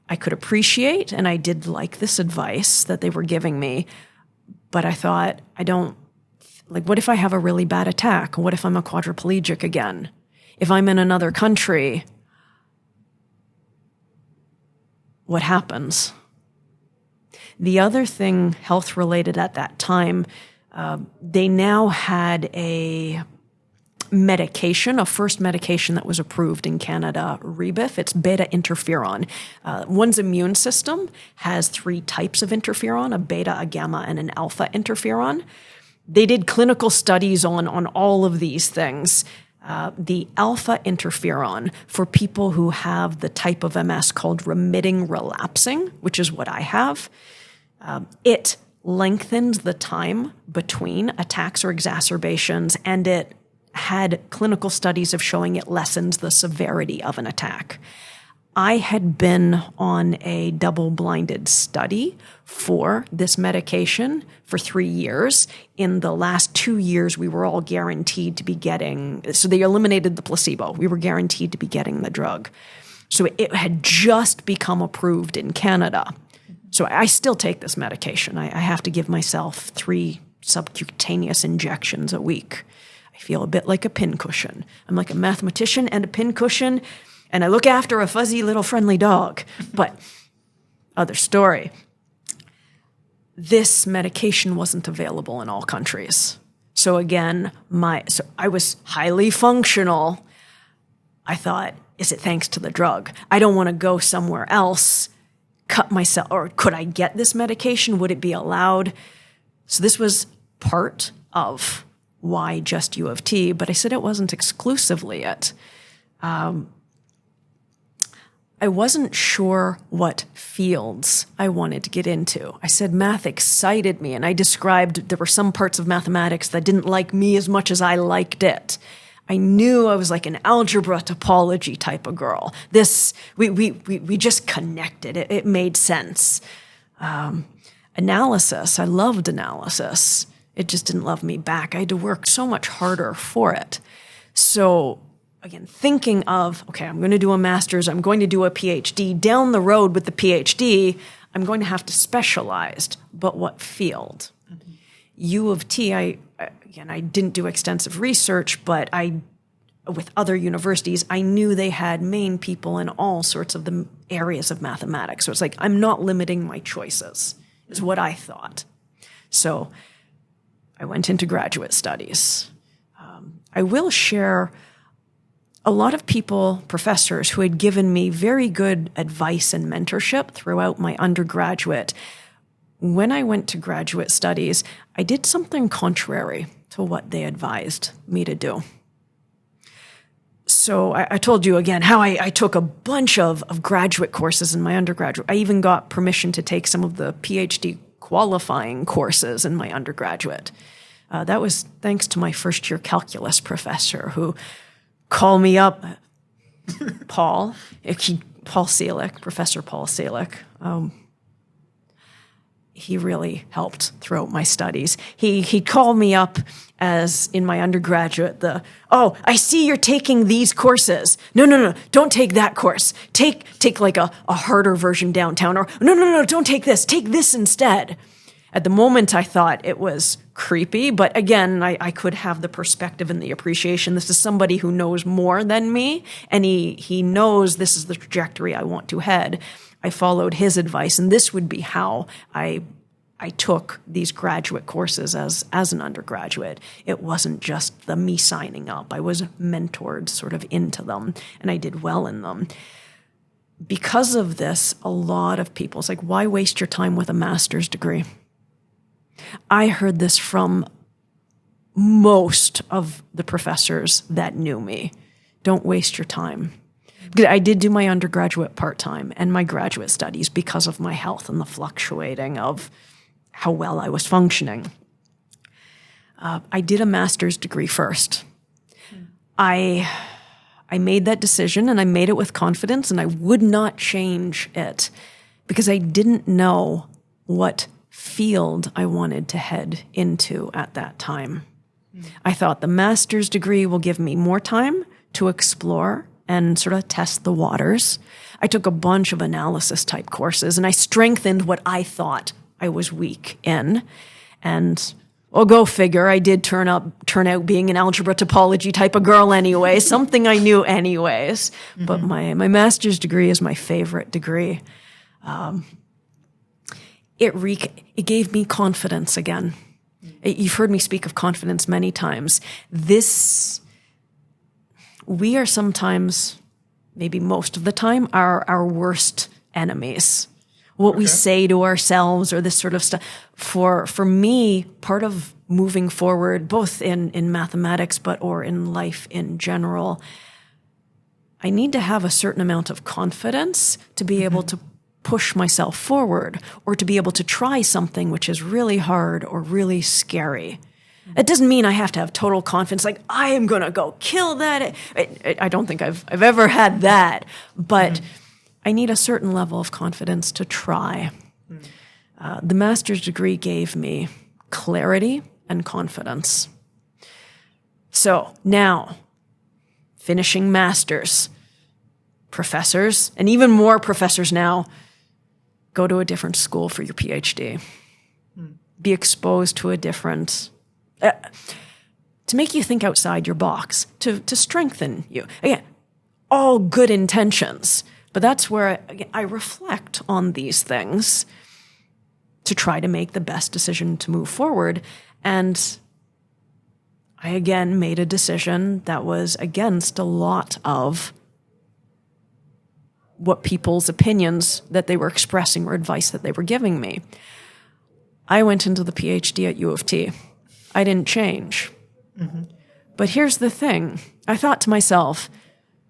I could appreciate, and I did like this advice that they were giving me, but I thought, what if I have a really bad attack? What if I'm a quadriplegic again? If I'm in another country, what happens? The other thing health-related at that time, they now had a medication, a first medication that was approved in Canada, Rebif. It's beta interferon. One's immune system has 3 types of interferon, a beta, a gamma, and an alpha interferon. They did clinical studies on all of these things. The alpha interferon for people who have the type of MS called remitting relapsing, which is what I have, it lengthens the time between attacks or exacerbations, and it had clinical studies of showing it lessens the severity of an attack. I had been on a double-blinded study for this medication for 3 years. In the last 2 years, we were all guaranteed to be getting, so they eliminated the placebo. We were guaranteed to be getting the drug. So it had just become approved in Canada. So I still take this medication. I have to give myself 3 subcutaneous injections a week. I feel a bit like a pincushion. I'm like a mathematician and a pincushion, and I look after a fuzzy little friendly dog. But other story. This medication wasn't available in all countries. So again, I was highly functional. I thought, is it thanks to the drug? I don't want to go somewhere else, cut myself, or could I get this medication? Would it be allowed? So this was part of why just UofT, but I said it wasn't exclusively it. I wasn't sure what fields I wanted to get into. I said math excited me, and I described there were some parts of mathematics that didn't like me as much as I liked it. I knew I was like an algebra topology type of girl. We just connected. It made sense. Analysis, I loved analysis. It just didn't love me back. I had to work so much harder for it. So again, thinking of, okay, I'm going to do a master's, I'm going to do a PhD. Down the road with the PhD, I'm going to have to specialize. But what field? Mm-hmm. U of T, I didn't do extensive research, but with other universities, I knew they had Maine people in all sorts of the areas of mathematics. So it's like, I'm not limiting my choices, is what I thought. So I went into graduate studies. I will share a lot of people, professors, who had given me very good advice and mentorship throughout my undergraduate. When I went to graduate studies, I did something contrary to what they advised me to do. So I told you again how I took a bunch of graduate courses in my undergraduate. I even got permission to take some of the PhD qualifying courses in my undergraduate. That was thanks to my first-year calculus professor who called me up, Paul Selick, Professor Paul Selick. He really helped throughout my studies. He called me up as in my undergraduate, I see you're taking these courses. No, don't take that course. Take like a harder version downtown, or no, don't take this instead. At the moment, I thought it was creepy, but again, I could have the perspective and the appreciation. This is somebody who knows more than me, and he knows this is the trajectory I want to head. I followed his advice, and this would be how I took these graduate courses as an undergraduate. It wasn't just the me signing up. I was mentored sort of into them, and I did well in them. Because of this, a lot of people, it's like, why waste your time with a master's degree? I heard this from most of the professors that knew me. Don't waste your time. Because I did do my undergraduate part-time and my graduate studies because of my health and the fluctuating of how well I was functioning. I did a master's degree first. I made that decision, and I made it with confidence, and I would not change it because I didn't know what field I wanted to head into at that time. I thought the master's degree will give me more time to explore and sort of test the waters. I took a bunch of analysis type courses, and I strengthened what I thought I was weak in. And well, go figure, I did turn out being an algebra topology type of girl anyway, something I knew anyways. But my master's degree is my favorite degree. It gave me confidence again. You've heard me speak of confidence many times. We are sometimes, maybe most of the time, our worst enemies. What we say to ourselves or this sort of stuff. For me, part of moving forward, both in mathematics or in life in general, I need to have a certain amount of confidence to be able to push myself forward or to be able to try something which is really hard or really scary. It doesn't mean I have to have total confidence, like I am going to go kill that. I don't think I've ever had that, but I need a certain level of confidence to try. The master's degree gave me clarity and confidence. So now, finishing masters, professors, and even more professors now, go to a different school for your PhD. Be exposed to a different... to make you think outside your box, to strengthen you. Again, all good intentions, but that's where I reflect on these things to try to make the best decision to move forward. And I again made a decision that was against a lot of what people's opinions that they were expressing or advice that they were giving me. I went into the PhD at UofT. I didn't change. But here's the thing. I thought to myself,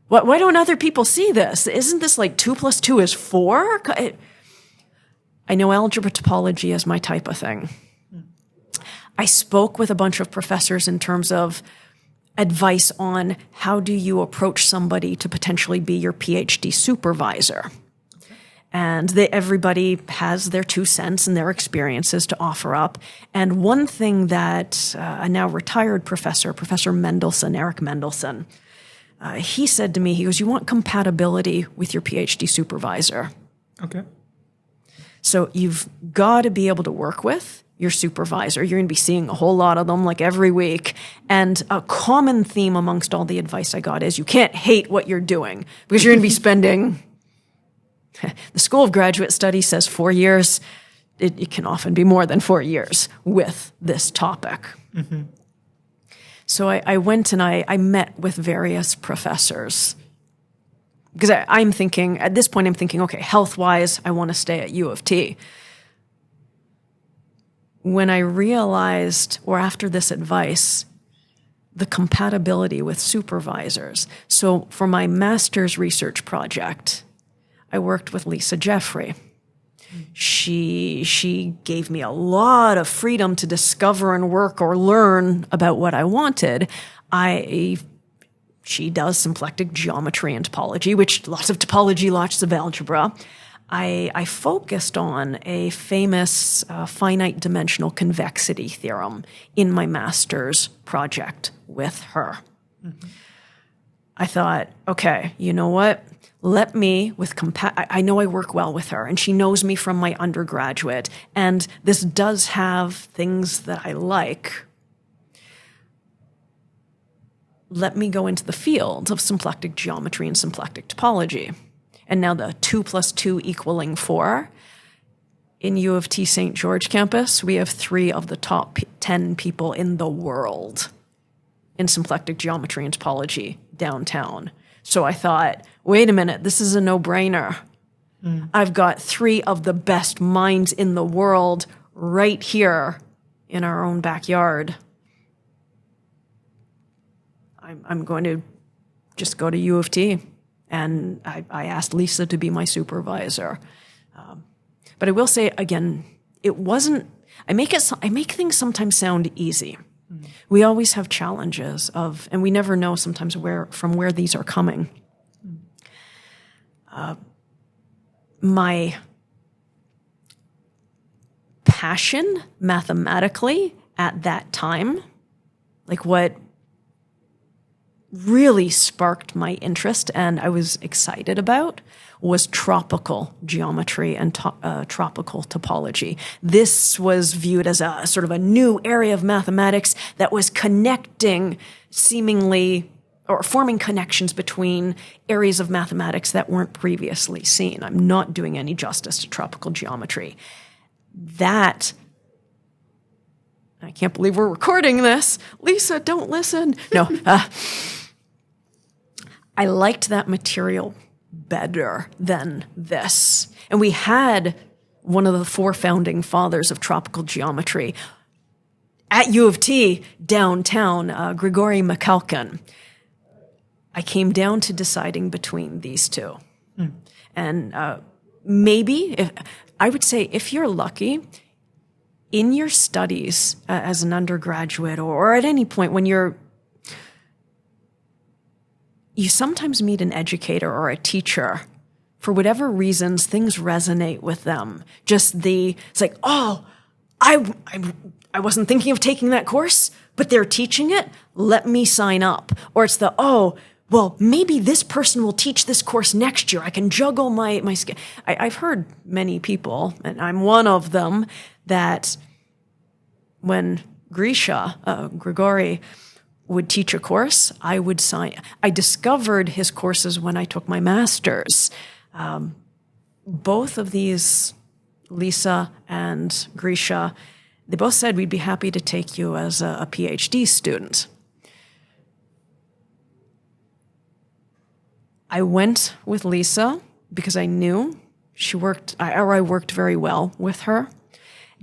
why don't other people see this? Isn't this like 2 + 2 is 4? I know algebra topology is my type of thing. I spoke with a bunch of professors in terms of advice on how do you approach somebody to potentially be your PhD supervisor. And everybody has their 2 cents and their experiences to offer up. And one thing that a now retired professor, Professor Mendelsohn, Eric Mendelsohn, he said to me, he goes, you want compatibility with your PhD supervisor. Okay. So you've got to be able to work with your supervisor. You're going to be seeing a whole lot of them like every week. And a common theme amongst all the advice I got is you can't hate what you're doing because you're going to be spending... The School of Graduate Studies says 4 years. It can often be more than 4 years with this topic. So I went and I met with various professors because I'm thinking, at this point, I'm thinking, okay, health-wise, I want to stay at UofT. When I realized, or after this advice, the compatibility with supervisors. So for my master's research project, I worked with Lisa Jeffery. She gave me a lot of freedom to discover and work or learn about what I wanted. She does symplectic geometry and topology, which lots of topology, lots of algebra. I focused on a famous finite dimensional convexity theorem in my master's project with her. I thought, okay, you know what? Let me, I know I work well with her, and she knows me from my undergraduate, and this does have things that I like. Let me go into the field of symplectic geometry and symplectic topology. And now the 2 + 2 = 4. In UofT St. George campus, we have 3 of the top 10 people in the world in symplectic geometry and topology downtown. So I thought, wait a minute, this is a no-brainer. I've got 3 of the best minds in the world right here in our own backyard. I'm going to just go to UofT. And I asked Lisa to be my supervisor. But I will say, again, it wasn't, I make things sometimes sound easy. We always have challenges and we never know sometimes from where these are coming. My passion mathematically at that time, like what really sparked my interest and I was excited about was tropical geometry and tropical topology. This was viewed as a sort of a new area of mathematics that was connecting seemingly or forming connections between areas of mathematics that weren't previously seen. I'm not doing any justice to tropical geometry. That, I can't believe we're recording this. Lisa, don't listen. No. I liked that material better than this. And we had one of the 4 founding fathers of tropical geometry at UofT downtown, Grigory Mikhalkin. I came down to deciding between these two. And maybe, I would say if you're lucky, in your studies as an undergraduate or at any point when you sometimes meet an educator or a teacher. For whatever reasons, things resonate with them. It's like, oh, I wasn't thinking of taking that course, but they're teaching it. Let me sign up. Or it's well, maybe this person will teach this course next year. I can juggle my skill. I've heard many people, and I'm one of them, that when Grigory would teach a course, I would sign. I discovered his courses when I took my master's. Both of these, Lisa and Grisha, they both said we'd be happy to take you as a PhD student. I went with Lisa because I knew I worked very well with her.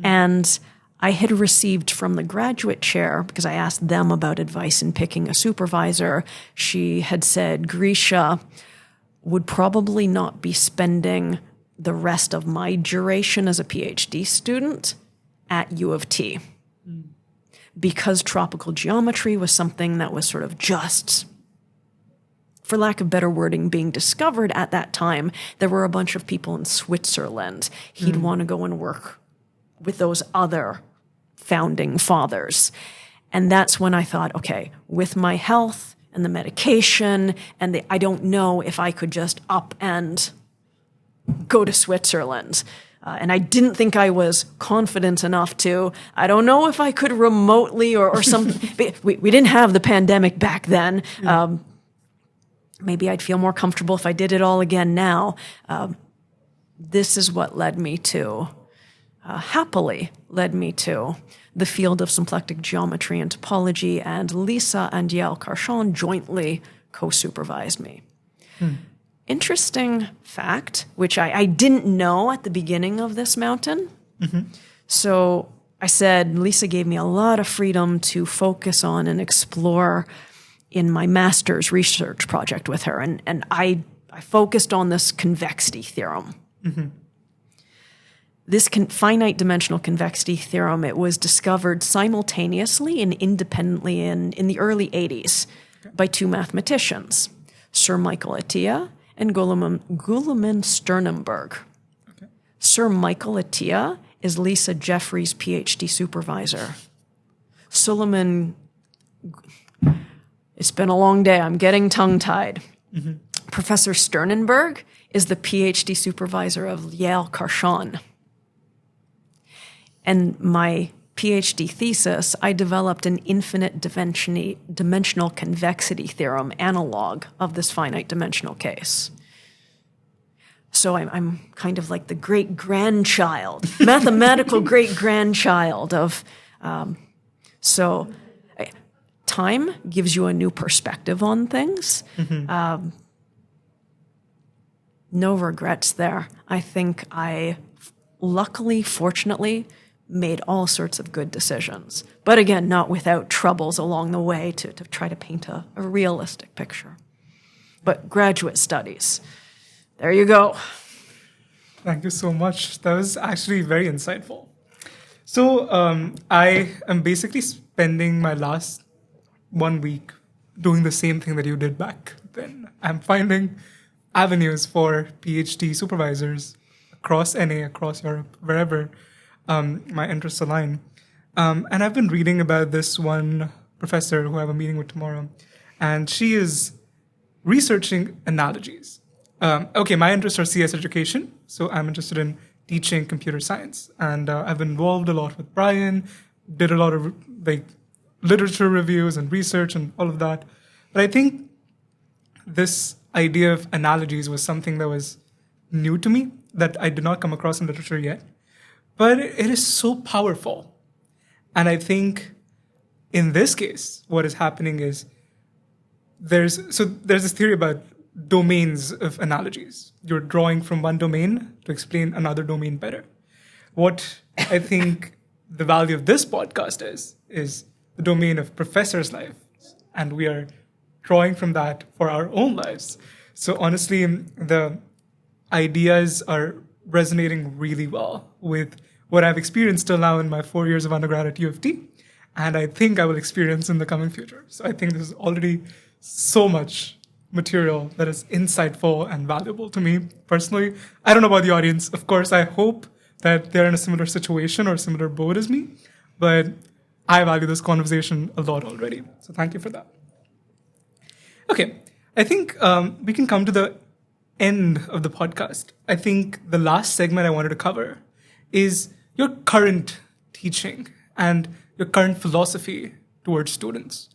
And I had received from the graduate chair, because I asked them about advice in picking a supervisor, she had said Grisha would probably not be spending the rest of my duration as a PhD student at U of T. Because tropical geometry was something that was sort of just, for lack of better wording, being discovered at that time. There were a bunch of people in Switzerland. He'd want to go and work with those other founding fathers. And that's when I thought, okay, with my health and the medication, and I don't know if I could just up and go to Switzerland. And I didn't think I was confident enough to. I don't know if I could remotely or something. we didn't have the pandemic back then. Maybe I'd feel more comfortable if I did it all again now. This is what led me to, happily led me to the field of symplectic geometry and topology, and Lisa and Yael Karshon jointly co-supervised me. Interesting fact, which I didn't know at the beginning of this mountain. So I said, Lisa gave me a lot of freedom to focus on and explore in my master's research project with her. And I focused on this convexity theorem. This finite dimensional convexity theorem, it was discovered simultaneously and independently in the early 80s by 2 mathematicians, Sir Michael Atiyah and Guillemin Sternenberg. Sir Michael Atiyah is Lisa Jeffery's PhD supervisor. Suleiman, it's been a long day. I'm getting tongue-tied. Professor Sternenberg is the PhD supervisor of Yael Karshon. And my PhD thesis, I developed an infinite dimensional convexity theorem analog of this finite dimensional case. So I'm kind of like the great-grandchild, mathematical great-grandchild of... time gives you a new perspective on things. No regrets there. I think I luckily, fortunately, made all sorts of good decisions. But again, not without troubles along the way to try to paint a realistic picture. But graduate studies, there you go. Thank you so much. That was actually very insightful. So I am basically spending my last 1 week doing the same thing that you did back then. I'm finding avenues for PhD supervisors across NA, across Europe, wherever my interests align. And I've been reading about this one professor who I have a meeting with tomorrow. and she is researching analogies. My interests are CS education, so I'm interested in teaching computer science, and I've been involved a lot with Brian, did a lot of literature reviews and research and all of that. But I think this idea of analogies was something that was new to me, that I did not come across in literature yet. But it is so powerful. And I think in this case, what is happening is there's this theory about domains of analogies. You're drawing from one domain to explain another domain better. What I think the value of this podcast is the domain of professors' lives, and we are drawing from that for our own lives. So honestly, the ideas are resonating really well with what I've experienced till now in my 4 years of undergrad at UofT, and I think I will experience in the coming future. So I think this is already so much material that is insightful and valuable to me personally. I don't know about the audience. Of course, I hope that they're in a similar situation or similar boat as me, but I value this conversation a lot already. So thank you for that. Okay, I think we can come to the end of the podcast. I think the last segment I wanted to cover is your current teaching and your current philosophy towards students.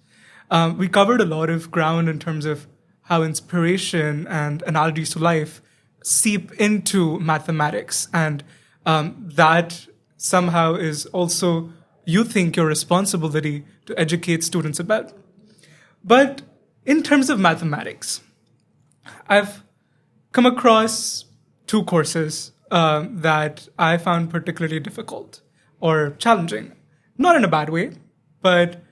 We covered a lot of ground in terms of how inspiration and analogies to life seep into mathematics, and that somehow is also, you think, your responsibility to educate students about. But in terms of mathematics, I've come across two courses that I found particularly difficult or challenging. Not in a bad way, but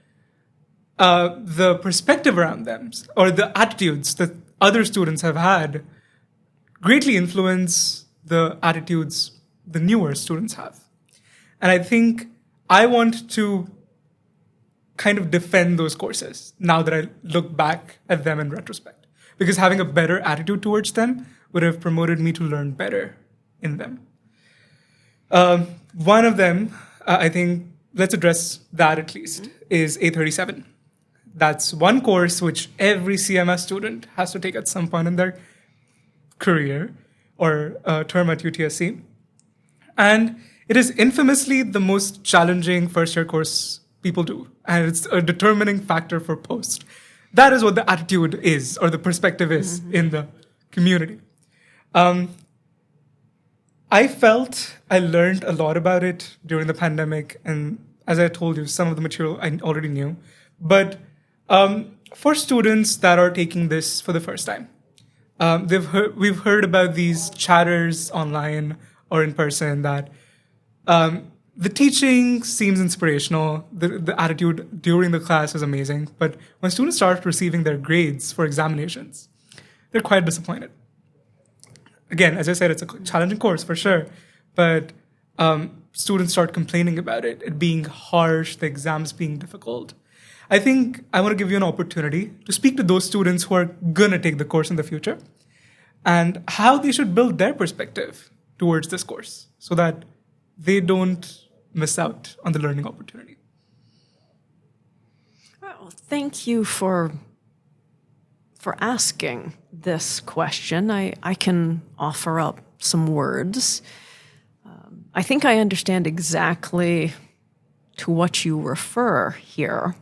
the perspective around them or the attitudes that other students have had greatly influence the attitudes the newer students have. And I think I want to kind of defend those courses now that I look back at them in retrospect, because having a better attitude towards them would have promoted me to learn better in them. One of them, I think, let's address that at least, is A37. That's one course which every CMS student has to take at some point in their career or term at UTSC. And it is infamously the most challenging first-year course people do. And it's a determining factor for post. That is what the attitude is, or the perspective is in the community. I felt I learned a lot about it during the pandemic. And as I told you, some of the material I already knew. But for students that are taking this for the first time, we've heard about these chatters online or in person that the teaching seems inspirational, the attitude during the class is amazing, but when students start receiving their grades for examinations, they're quite disappointed. Again, as I said, it's a challenging course for sure, but students start complaining about it being harsh, the exams being difficult. I think I want to give you an opportunity to speak to those students who are going to take the course in the future and how they should build their perspective towards this course so that they don't miss out on the learning opportunity. Well, thank you for asking this question. I can offer up some words. I think I understand exactly to what you refer here.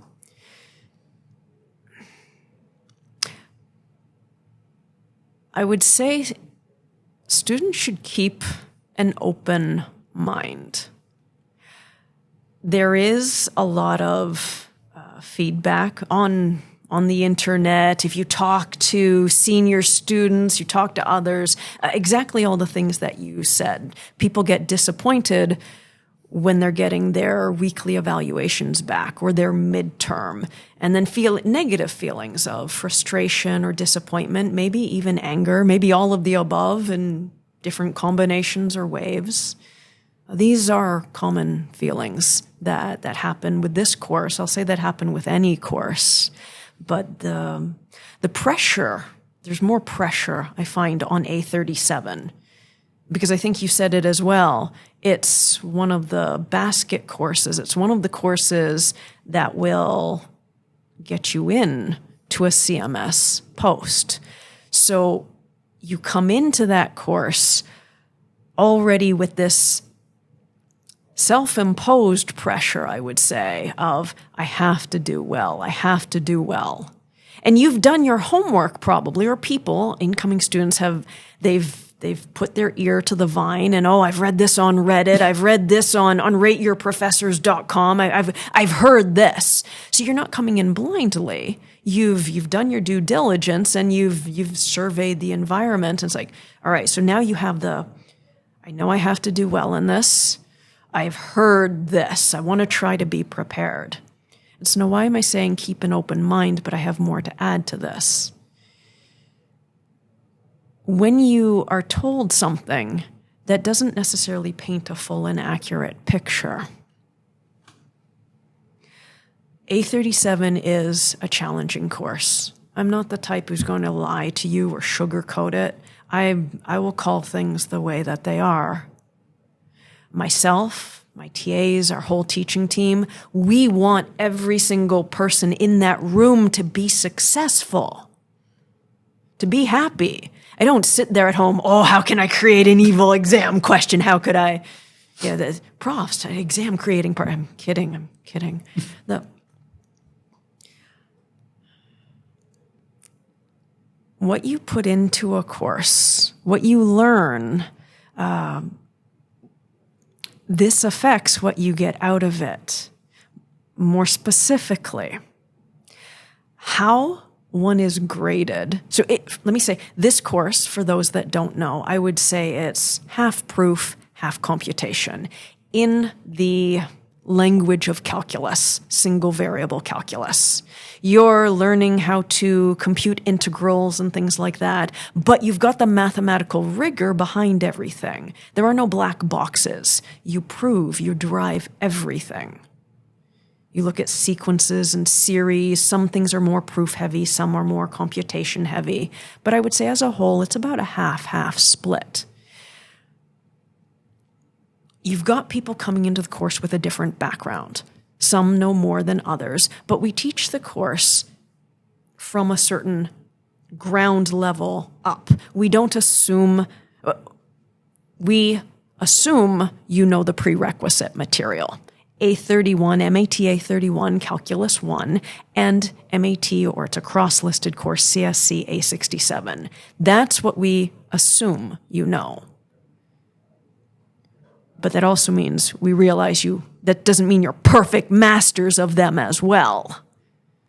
I would say students should keep an open mind. There is a lot of feedback on the internet. If you talk to senior students, you talk to others, exactly all the things that you said. People get disappointed when they're getting their weekly evaluations back or their midterm, and then feel negative feelings of frustration or disappointment, maybe even anger, maybe all of the above in different combinations or waves. These are common feelings that happen with this course. I'll say that happen with any course. But the pressure, there's more pressure, I find, on A37. Because I think you said it as well. It's one of the basket courses. It's one of the courses that will get you in to a CMS post. So you come into that course already with this self-imposed pressure, I would say, of I have to do well, I have to do well. And you've done your homework probably, or people, incoming students they've put their ear to the vine and, I've read this on Reddit, I've read this on rateyourprofessors.com, I've heard this. So you're not coming in blindly. You've done your due diligence and you've surveyed the environment. And it's like, all right, so now you have I know I have to do well in this. I've heard this. I want to try to be prepared. And so now why am I saying keep an open mind, but I have more to add to this? When you are told something that doesn't necessarily paint a full and accurate picture, A37 is a challenging course. I'm not the type who's going to lie to you or sugarcoat it. I will call things the way that they are. Myself, my TAs, our whole teaching team, we want every single person in that room to be successful, to be happy. I don't sit there at home, how can I create an evil exam question? How could I? Yeah, the profs, exam creating part. I'm kidding. What you put into a course, what you learn, this affects what you get out of it. More specifically, how one is graded. So let me say, this course, for those that don't know, I would say it's half proof, half computation. In the language of calculus, single variable calculus. You're learning how to compute integrals and things like that, but you've got the mathematical rigor behind everything. There are no black boxes. You prove, you derive everything. You look at sequences and series. Some things are more proof heavy, some are more computation heavy. But I would say as a whole, it's about a half-half split. You've got people coming into the course with a different background. Some know more than others, but we teach the course from a certain ground level up. We don't assume, we assume you know the prerequisite material. A31, MAT A31, Calculus 1, and MAT, or it's a cross-listed course, CSC A67. That's what we assume you know. But that also means we realize that doesn't mean you're perfect masters of them as well.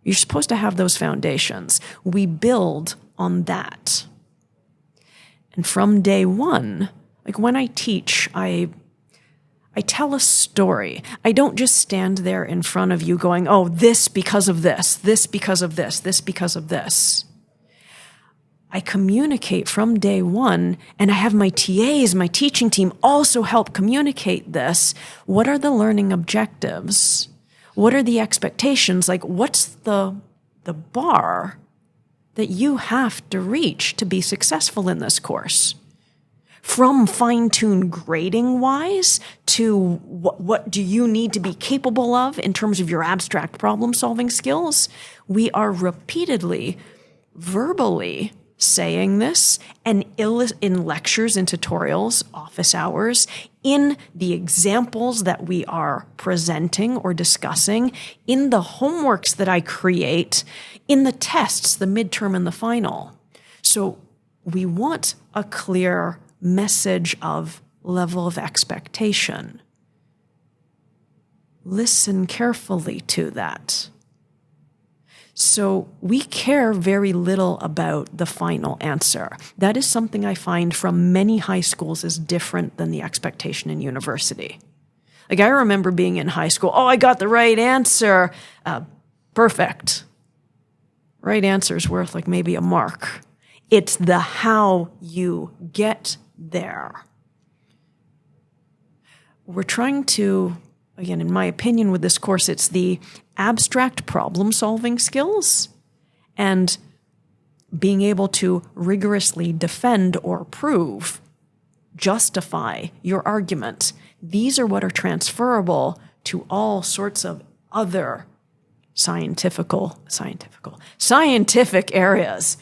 You're supposed to have those foundations. We build on that. And from day one, like when I teach, I tell a story. I don't just stand there in front of you going, this because of this, this because of this, this because of this. I communicate from day one, and I have my TAs, my teaching team also help communicate this. What are the learning objectives? What are the expectations? Like, what's the bar that you have to reach to be successful in this course? From fine-tuned grading-wise to what do you need to be capable of in terms of your abstract problem-solving skills, we are repeatedly, verbally saying this and in lectures and tutorials, office hours, in the examples that we are presenting or discussing, in the homeworks that I create, in the tests, the midterm and the final. So we want a clear message of level of expectation. Listen carefully to that. So we care very little about the final answer. That is something I find from many high schools is different than the expectation in university. Like I remember being in high school, I got the right answer. Perfect. Right answer is worth like maybe a mark. It's the how you get there. We're trying to, again, in my opinion with this course, it's the abstract problem-solving skills and being able to rigorously defend or prove, justify your argument. These are what are transferable to all sorts of other scientific areas.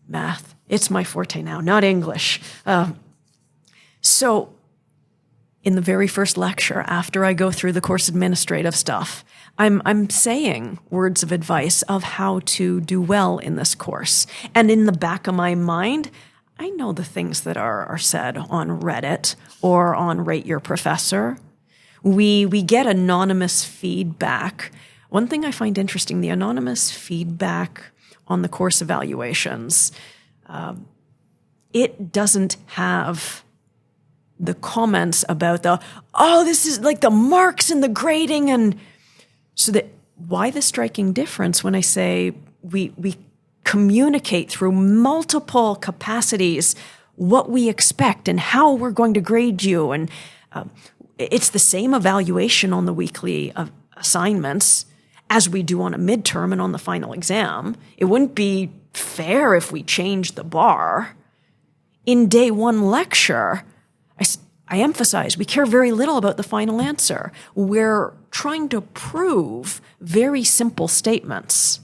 Math, it's my forte now, not English. So in the very first lecture, after I go through the course administrative stuff, I'm saying words of advice of how to do well in this course. And in the back of my mind, I know the things that are said on Reddit or on Rate Your Professor. We get anonymous feedback. One thing I find interesting, the anonymous feedback on the course evaluations, it doesn't have the comments about this is like the marks and the grading. And so why the striking difference when I say we communicate through multiple capacities what we expect and how we're going to grade you. And it's the same evaluation on the weekly assignments as we do on a midterm and on the final exam. It wouldn't be fair if we changed the bar. In day one lecture, I emphasize we care very little about the final answer. We're trying to prove very simple statements.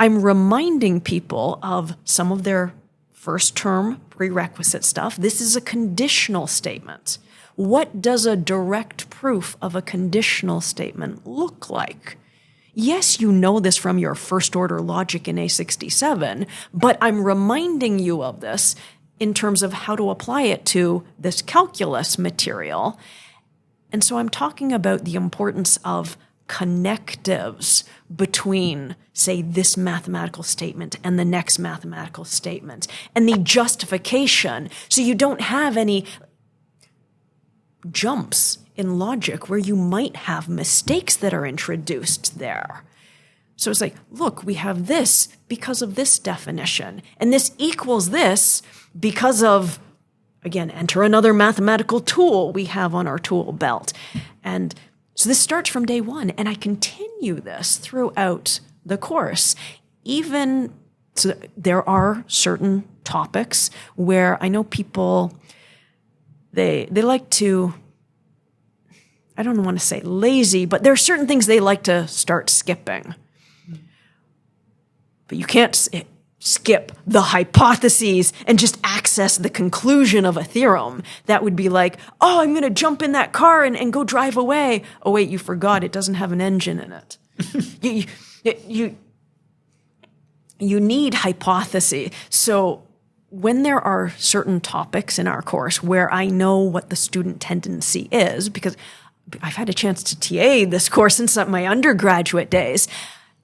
I'm reminding people of some of their first term prerequisite stuff. This is a conditional statement. What does a direct proof of a conditional statement look like? Yes, you know this from your first order logic in A67, but I'm reminding you of this in terms of how to apply it to this calculus material. And so I'm talking about the importance of connectives between, say, this mathematical statement and the next mathematical statement, and the justification. So you don't have any jumps in logic where you might have mistakes that are introduced there. So it's like, look, we have this because of this definition, and this equals this because of, again, enter another mathematical tool we have on our tool belt. And so this starts from day one, and I continue this throughout the course. So there are certain topics where I know people, they like to, I don't want to say lazy, but there are certain things they like to start skipping. But you can't skip the hypotheses and just access the conclusion of a theorem. That would be like, oh, I'm going to jump in that car and go drive away. Oh, wait, you forgot it doesn't have an engine in it. You need hypothesis. So when there are certain topics in our course where I know what the student tendency is, because I've had a chance to TA this course since my undergraduate days,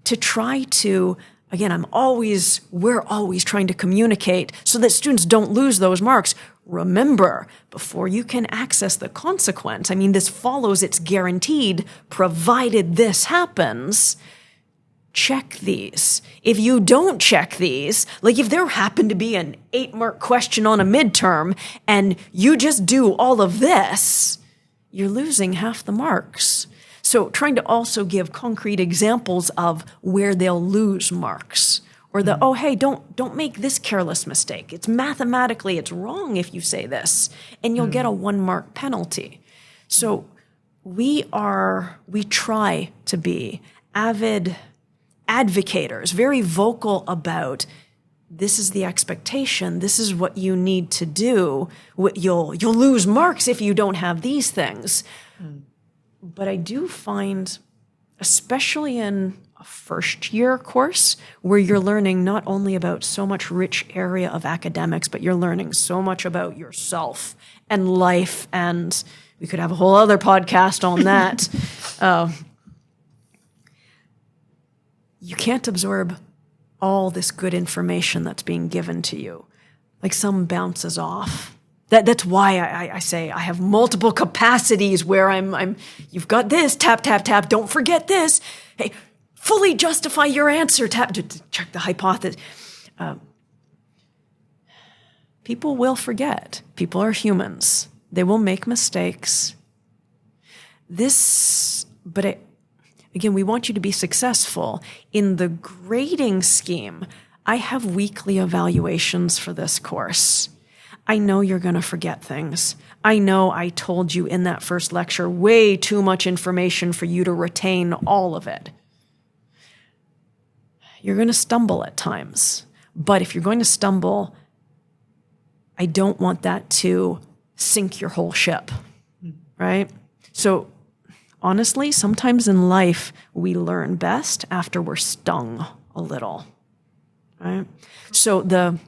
to try to, again, we're always trying to communicate so that students don't lose those marks. Remember, before you can access the consequence, this follows, it's guaranteed, provided this happens, check these. If you don't check these, like if there happened to be an 8-mark question on a midterm and you just do all of this, you're losing half the marks. So trying to also give concrete examples of where they'll lose marks, or oh, hey, don't make this careless mistake. It's mathematically, it's wrong if you say this, and you'll get a 1-mark penalty. So we try to be avid advocators, very vocal about this is the expectation, this is what you need to do. You'll lose marks if you don't have these things. But I do find, especially in a first-year course, where you're learning not only about so much rich area of academics, but you're learning so much about yourself and life, and we could have a whole other podcast on that. You can't absorb all this good information that's being given to you. Like some bounces off. That's why I say I have multiple capacities where you've got this, tap, tap, tap, don't forget this. Hey, fully justify your answer, tap, to check the hypothesis. People will forget. People are humans. They will make mistakes. Again, we want you to be successful. In the grading scheme, I have weekly evaluations for this course. I know you're going to forget things. I know I told you in that first lecture way too much information for you to retain all of it. you're going to stumble at times. But if you're going to stumble, I don't want that to sink your whole ship, right? So honestly, sometimes in life, we learn best after we're stung a little, right? So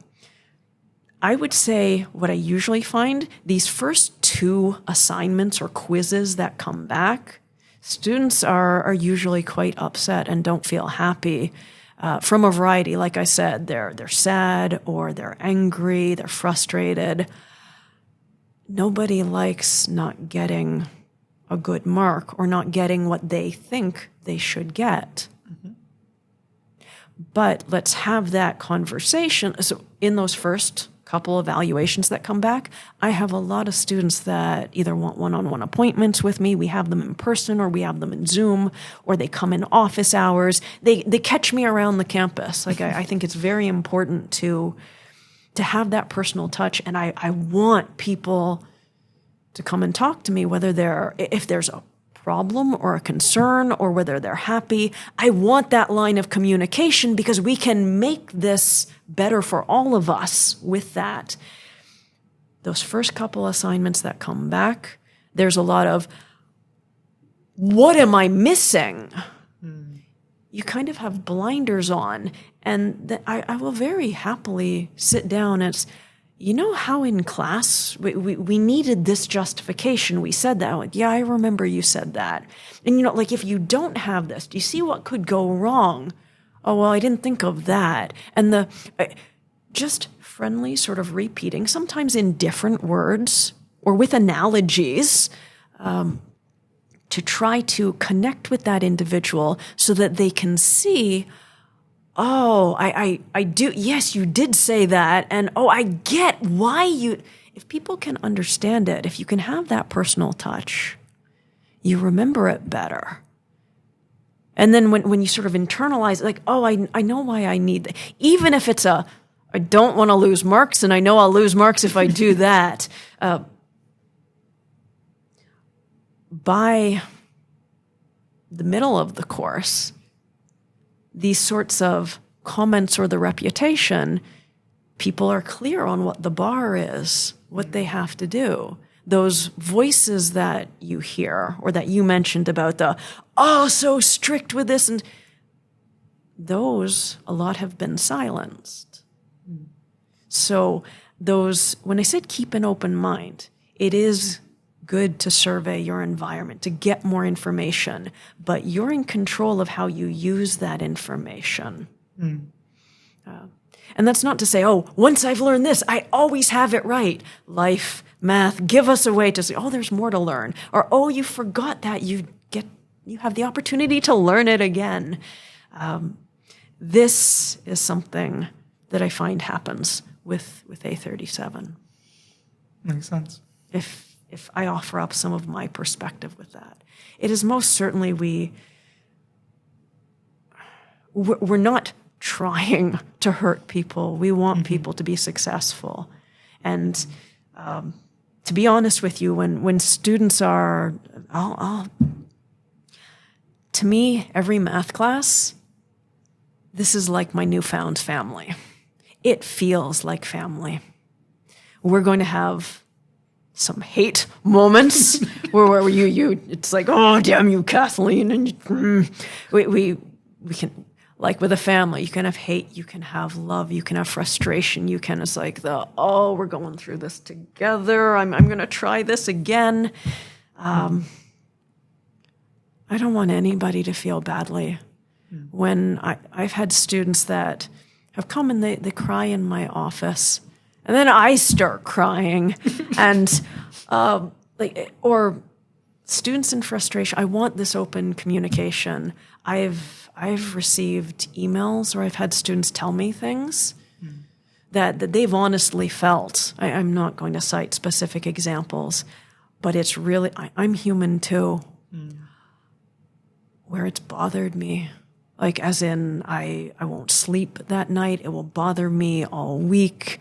I would say what I usually find, these first 2 assignments or quizzes that come back, students are usually quite upset and don't feel happy from a variety. Like I said, they're sad or they're angry, they're frustrated. Nobody likes not getting a good mark or not getting what they think they should get. Mm-hmm. But let's have that conversation. So in those first couple evaluations that come back, I have a lot of students that either want one-on-one appointments with me. We have them in person or we have them in Zoom, or they come in office hours. They catch me around the campus. Like I think it's very important to have that personal touch. And I want people to come and talk to me, if there's a problem or a concern or whether they're happy. I want that line of communication because we can make this better for all of us with that. Those first couple assignments that come back, there's a lot of, what am I missing? You kind of have blinders on. And I will very happily sit down and you know how in class we needed this justification? We said that. Like, yeah, I remember you said that. And, like if you don't have this, do you see what could go wrong? Oh, well, I didn't think of that. And just friendly sort of repeating, sometimes in different words or with analogies, to try to connect with that individual so that they can see, oh, I do. Yes, you did say that. And I get why if people can understand it, if you can have that personal touch, you remember it better. And then when you sort of internalize it, like, I know why I need that. Even if it's I don't want to lose marks and I know I'll lose marks if I do that. By the middle of the course, these sorts of comments or the reputation, people are clear on what the bar is, what they have to do. Those voices that you hear or that you mentioned about so strict with this, and those, a lot have been silenced. So when I said keep an open mind, it is good to survey your environment, to get more information, but you're in control of how you use that information. And that's not to say, once I've learned this, I always have it right. Life, math, give us a way to say, there's more to learn. Or, you forgot that, you have the opportunity to learn it again. This is something that I find happens with A37. Makes sense. If I offer up some of my perspective with that, it is most certainly we're not trying to hurt people. We want people to be successful. And to be honest with you, when students are, to me, every math class, this is like my newfound family. It feels like family. We're going to have some hate moments where you it's like, damn you, Kathleen, and we can, like with a family, you can have hate, you can have love, you can have frustration, it's like we're going through this together, I'm going to try this again. I don't want anybody to feel badly. When I've had students that have come and they cry in my office, and then I start crying, and or students in frustration. I want this open communication. I've received emails, or I've had students tell me things that they've honestly felt. I'm not going to cite specific examples, but it's really, I'm human too, where it's bothered me. Like, as in, I won't sleep that night. It will bother me all week.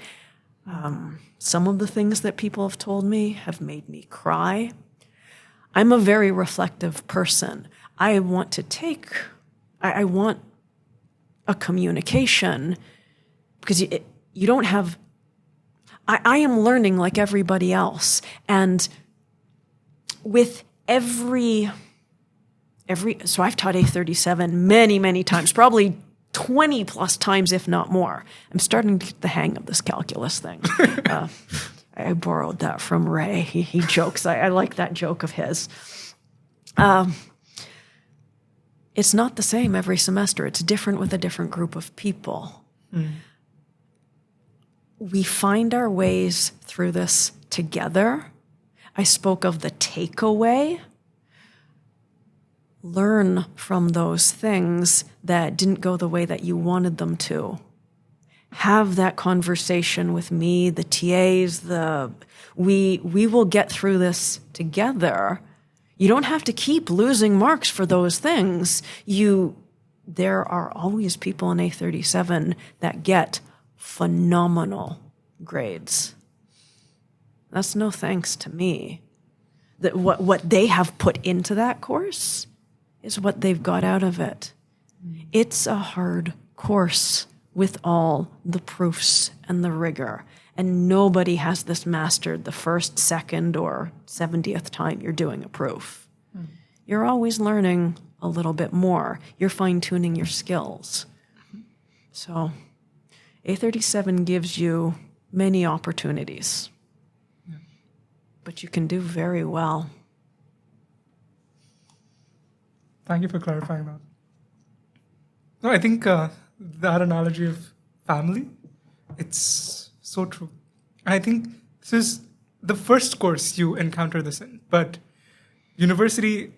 Some of the things that people have told me have made me cry. I'm a very reflective person. I want to take, I want a communication, because you don't have, I am learning like everybody else. And with so I've taught A37 many, many times, probably 20 plus times, if not more. I'm starting to get the hang of this calculus thing. I borrowed that from Ray. He jokes. I like that joke of his. It's not the same every semester. It's different with a different group of people. Mm. We find our ways through this together. I spoke of the takeaway. Learn from those things that didn't go the way that you wanted them to. Have that conversation with me, the TAs, we will get through this together. You don't have to keep losing marks for those things. There are always people in A37 that get phenomenal grades. That's no thanks to me. That what they have put into that course is what they've got out of it. It's a hard course with all the proofs and the rigor. And nobody has this mastered the first, second, or 70th time you're doing a proof. You're always learning a little bit more. You're fine-tuning your skills. So A37 gives you many opportunities. But you can do very well. Thank you for clarifying that. No, I think that analogy of family, it's so true. I think this is the first course you encounter this in. But university,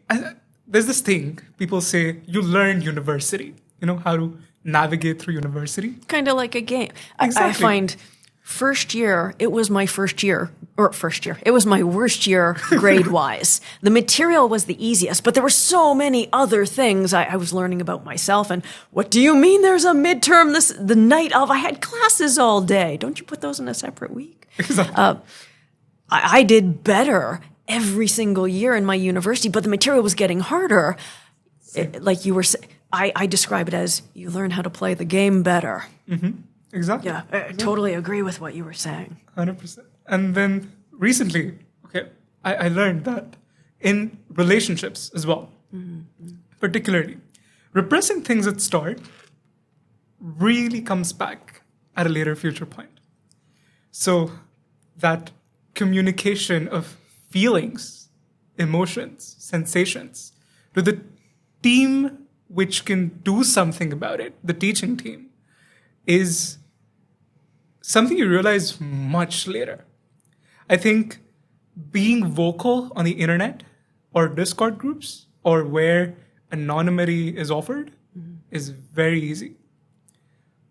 there's this thing, people say, you learn university. You know, how to navigate through university. Kind of like a game. Exactly. I find first year, it was my it was my worst year grade-wise. The material was the easiest, but there were so many other things I was learning about myself. And what do you mean there's a midterm the night of? I had classes all day. Don't you put those in a separate week? Exactly. I did better every single year in my university, but the material was getting harder. Like you were saying, I describe it as you learn how to play the game better. Mm-hmm. Exactly. Yeah, I totally agree with what you were saying. 100%. And then recently, I learned that in relationships as well, particularly, repressing things at start really comes back at a later future point. So that communication of feelings, emotions, sensations to the team which can do something about it, the teaching team, is something you realize much later. I think being vocal on the internet or Discord groups or where anonymity is offered is very easy.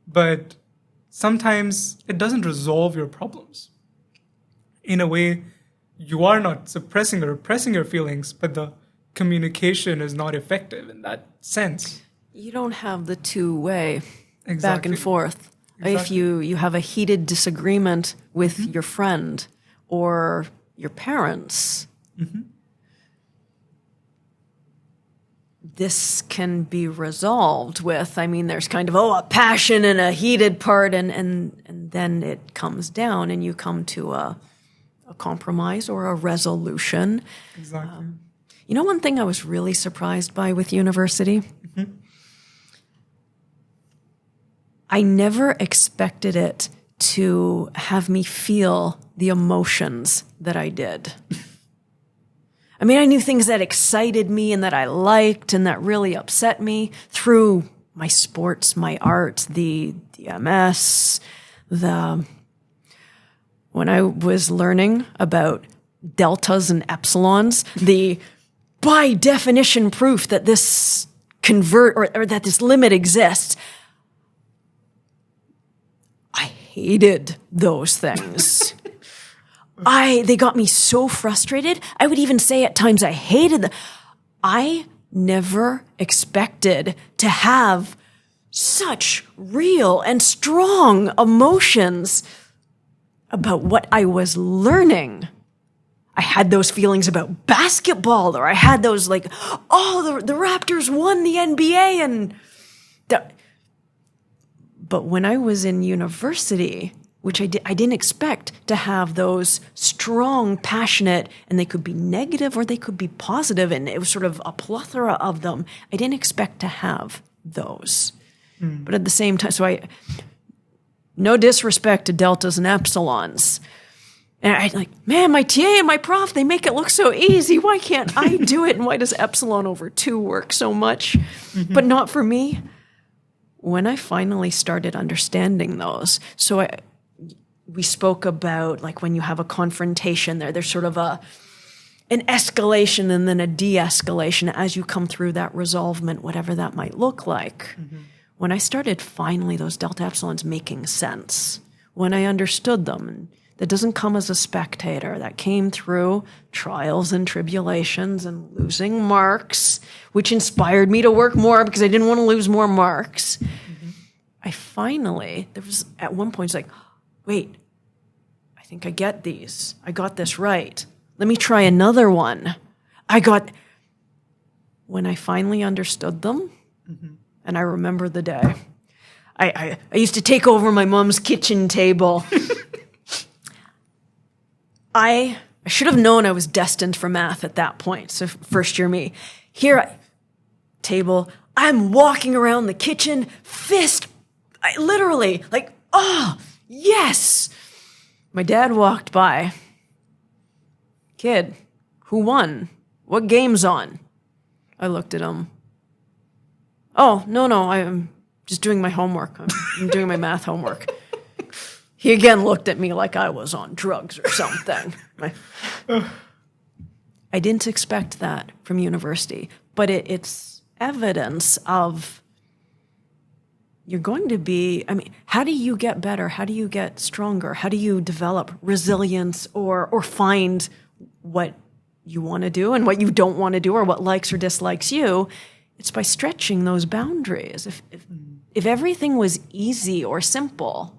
But sometimes it doesn't resolve your problems. In a way, you are not suppressing or repressing your feelings, but the communication is not effective in that sense. You don't have the two-way back and forth. Exactly. If you have a heated disagreement with your friend or your parents, this can be resolved with, there's kind of, a passion and a heated part, and then it comes down and you come to a compromise or a resolution. Exactly. One thing I was really surprised by with university? I never expected it to have me feel the emotions that I did. I knew things that excited me and that I liked and that really upset me through my sports, my art, the MS, when I was learning about deltas and epsilons, the by definition proof that this or that this limit exists. I hated those things. They got me so frustrated. I would even say at times I hated them. I never expected to have such real and strong emotions about what I was learning. I had those feelings about basketball, or I had those the Raptors won the NBA, and But when I was in university, which I didn't expect to have those strong, passionate, and they could be negative or they could be positive, and it was sort of a plethora of them. I didn't expect to have those. But at the same time, no disrespect to deltas and epsilons. And I like, man, my TA and my prof, they make it look so easy. Why can't I do it? And why does epsilon over 2 work so much? But not for me. When I finally started understanding those, we spoke about like when you have a confrontation there's sort of an escalation and then a de-escalation as you come through that resolvement, whatever that might look like. When I started finally those delta epsilons making sense, when I understood them, and that doesn't come as a spectator, that came through trials and tribulations and losing marks, which inspired me to work more because I didn't want to lose more marks. I finally, there was at one point, it's like, wait, I think I get these. I got this right. Let me try another one. When I finally understood them, and I remember the day, I used to take over my mom's kitchen table. I should have known I was destined for math at that point. So first year me. Table, I'm walking around the kitchen, literally, like, oh, yes. My dad walked by. Kid, who won? What game's on? I looked at him. Oh, no, I'm just doing my homework. I'm doing my math homework. He again looked at me like I was on drugs or something. I didn't expect that from university, but it's evidence of you're going to be, how do you get better? How do you get stronger? How do you develop resilience or find what you want to do and what you don't want to do or what likes or dislikes you? It's by stretching those boundaries. If everything was easy or simple,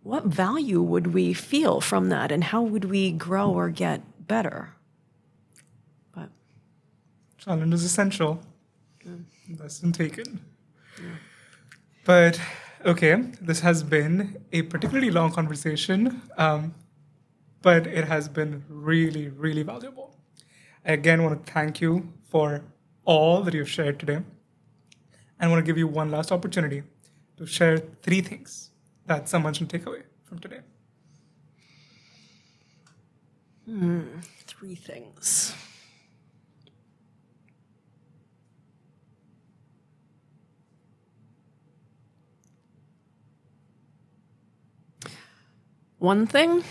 what value would we feel from that, and how would we grow or get better? But challenge is essential. Lesson taken. But okay, this has been a particularly long conversation, but it has been really, really valuable. I again want to thank you for all that you've shared today. And I want to give you one last opportunity to share 3 things that someone should take away from today. 3 things. One thing,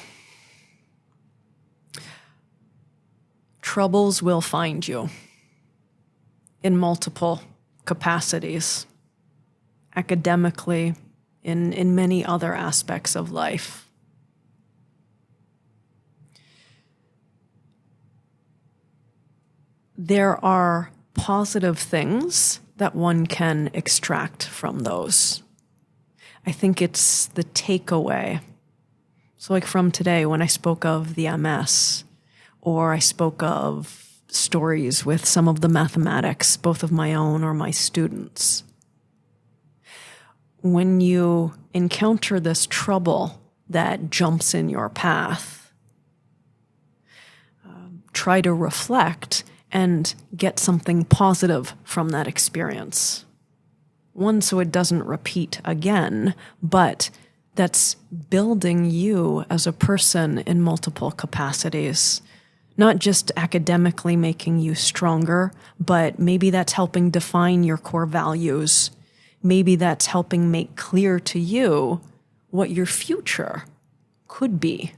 troubles will find you in multiple capacities, academically, in many other aspects of life. There are positive things that one can extract from those. I think it's the takeaway. So like from today, when I spoke of the MS, or I spoke of stories with some of the mathematics, both of my own or my students. When you encounter this trouble that jumps in your path, try to reflect and get something positive from that experience. One, so it doesn't repeat again, but that's building you as a person in multiple capacities. Not just academically making you stronger, but maybe that's helping define your core values. Maybe that's helping make clear to you what your future could be.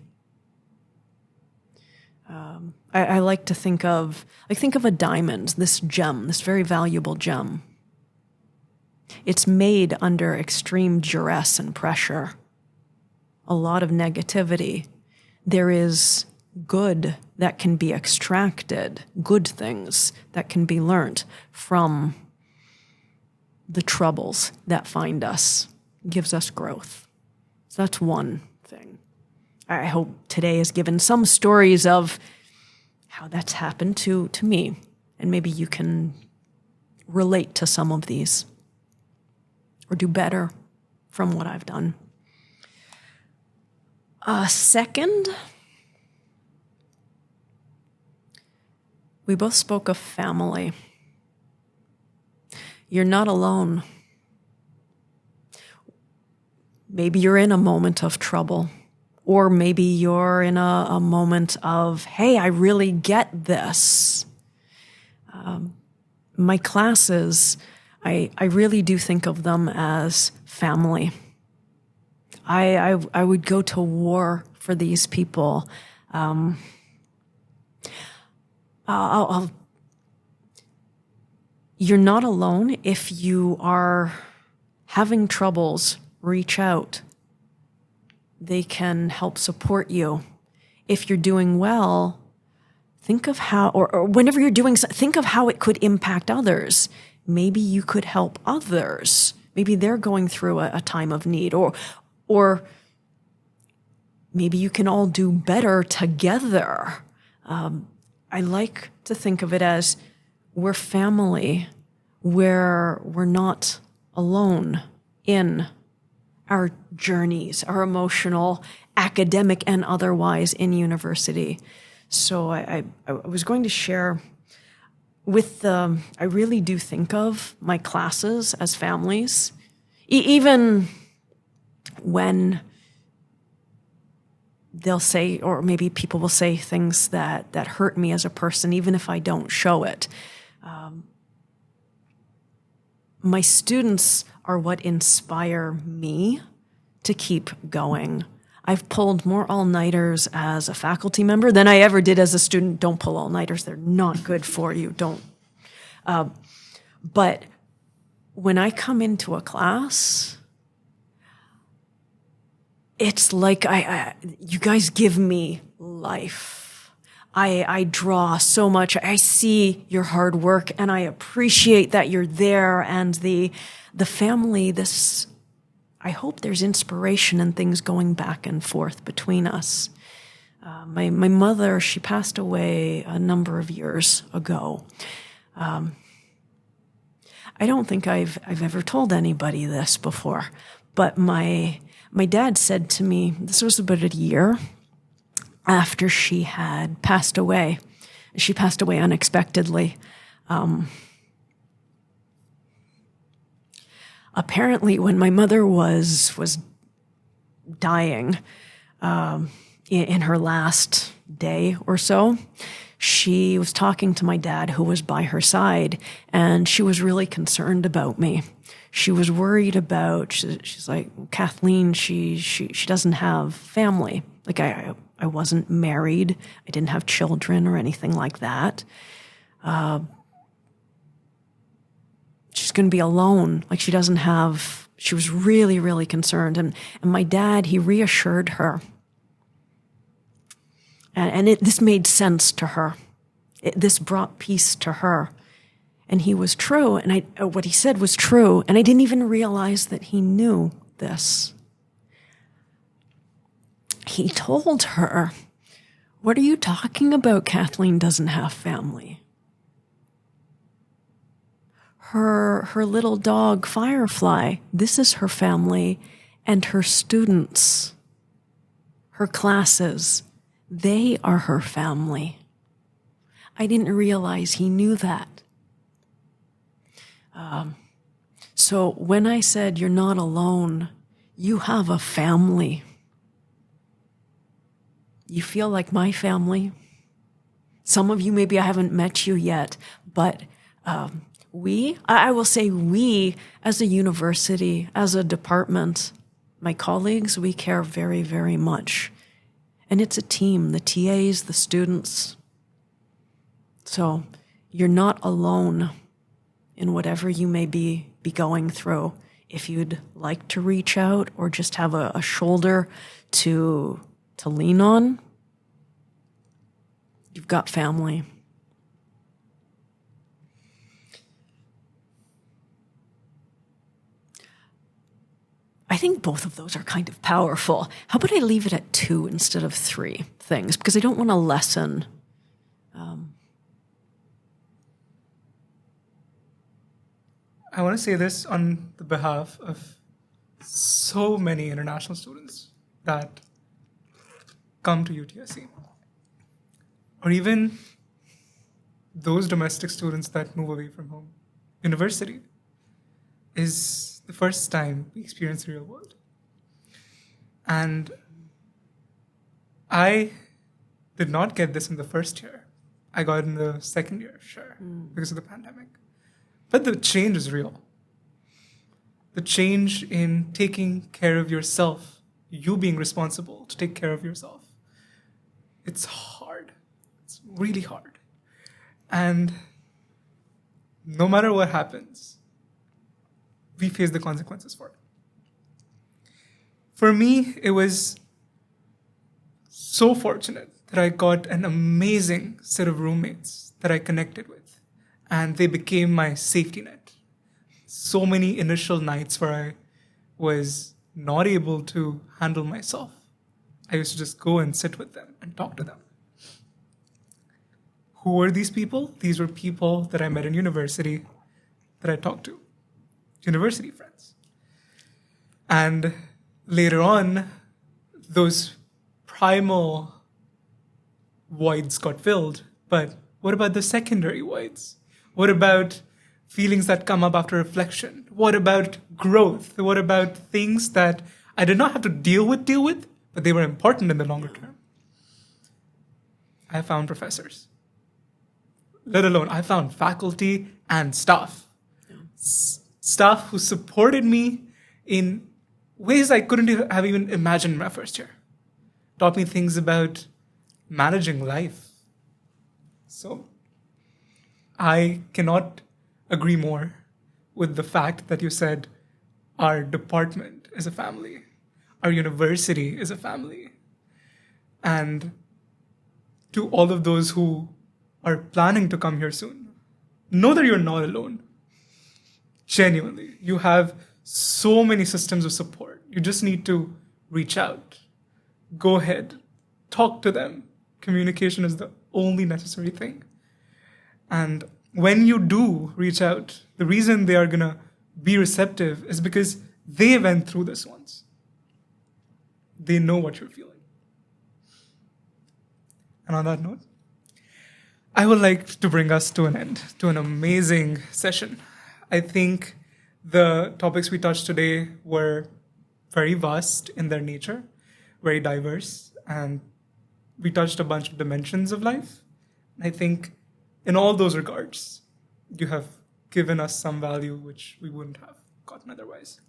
I like to think of a diamond, this gem, this very valuable gem. It's made under extreme duress and pressure, a lot of negativity. There is good that can be extracted, good things that can be learned from the troubles that find us, gives us growth. So that's one thing. I hope today has given some stories of how that's happened to me, and maybe you can relate to some of these or do better from what I've done. Second, we both spoke of family. You're not alone. Maybe you're in a moment of trouble, or maybe you're in a moment of, hey, I really get this. My classes, I really do think of them as family. I would go to war for these people. You're not alone. If you are having troubles, reach out. They can help support you. If you're doing well, think of how, or whenever you're doing, think of how it could impact others. Maybe you could help others. Maybe they're going through a time of need, or maybe you can all do better together. I like to think of it as we're family, where we're not alone in our journeys, our emotional, academic, and otherwise in university. So I was going to share with I really do think of my classes as families, even when they'll say, or maybe people will say things that hurt me as a person, even if I don't show it. My students are what inspire me to keep going. I've pulled more all-nighters as a faculty member than I ever did as a student. Don't pull all-nighters. They're not good for you. Don't. But when I come into a class, it's like you guys give me life. I draw so much. I see your hard work, and I appreciate that you're there. And the family, I hope there's inspiration and things going back and forth between us. My mother, she passed away a number of years ago. I don't think I've ever told anybody this before, but my dad said to me, this was about a year after she had passed away. She passed away unexpectedly. Apparently, when my mother was dying, in her last day or so, she was talking to my dad, who was by her side, and she was really concerned about me. She was worried about, she's like, Kathleen, she doesn't have family. Like, I wasn't married. I didn't have children or anything like that. She's going to be alone. Like, she was really, really concerned. And my dad, he reassured her. And this made sense to her. This brought peace to her. And he was true. And what he said was true. And I didn't even realize that he knew this. He told her, "What are you talking about? Kathleen doesn't have family. Her little dog, Firefly, this is her family, and her students, her classes, they are her family." I didn't realize he knew that. So when I said, you're not alone, you have a family. You feel like my family. Some of you, maybe I haven't met you yet, but I will say we, as a university, as a department, my colleagues, we care very, very much. And it's a team, the TAs, the students. So you're not alone in whatever you may be going through. If you'd like to reach out or just have a shoulder to lean on, you've got family. I think both of those are kind of powerful. How about I leave it at 2 instead of 3 things? Because I don't want to lessen. I want to say this on the behalf of so many international students that come to UTSC, or even those domestic students that move away from home. University is the first time we experience the real world. And I did not get this in the first year. I got it in the second year, sure, because of the pandemic. But the change is real. The change in taking care of yourself, you being responsible to take care of yourself, it's hard. It's really hard. And no matter what happens, we face the consequences for it. For me, it was so fortunate that I got an amazing set of roommates that I connected with, and they became my safety net. So many initial nights where I was not able to handle myself, I used to just go and sit with them and talk to them. Who were these people? These were people that I met in university that I talked to, university friends. And later on, those primal voids got filled. But what about the secondary voids? What about feelings that come up after reflection? What about growth? What about things that I did not have to deal with, but they were important in the longer term? I found professors. Let alone, I found faculty and staff. Staff who supported me in ways I couldn't have even imagined in my first year. Taught me things about managing life. So I cannot agree more with the fact that you said our department is a family. Our university is a family. And to all of those who are planning to come here soon, know that you're not alone. Genuinely, you have so many systems of support. You just need to reach out. Go ahead. Talk to them. Communication is the only necessary thing. And when you do reach out, the reason they are going to be receptive is because they went through this once. They know what you're feeling. And on that note, I would like to bring us to an end, to an amazing session. I think the topics we touched today were very vast in their nature, very diverse, and we touched a bunch of dimensions of life. I think in all those regards, you have given us some value which we wouldn't have gotten otherwise.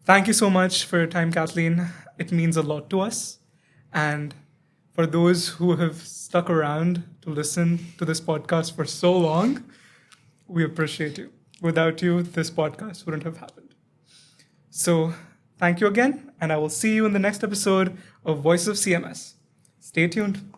Thank you so much for your time, Kathleen. It means a lot to us. And for those who have stuck around to listen to this podcast for so long, we appreciate you. Without you, this podcast wouldn't have happened. So thank you again, and I will see you in the next episode of Voices of CMS. Stay tuned.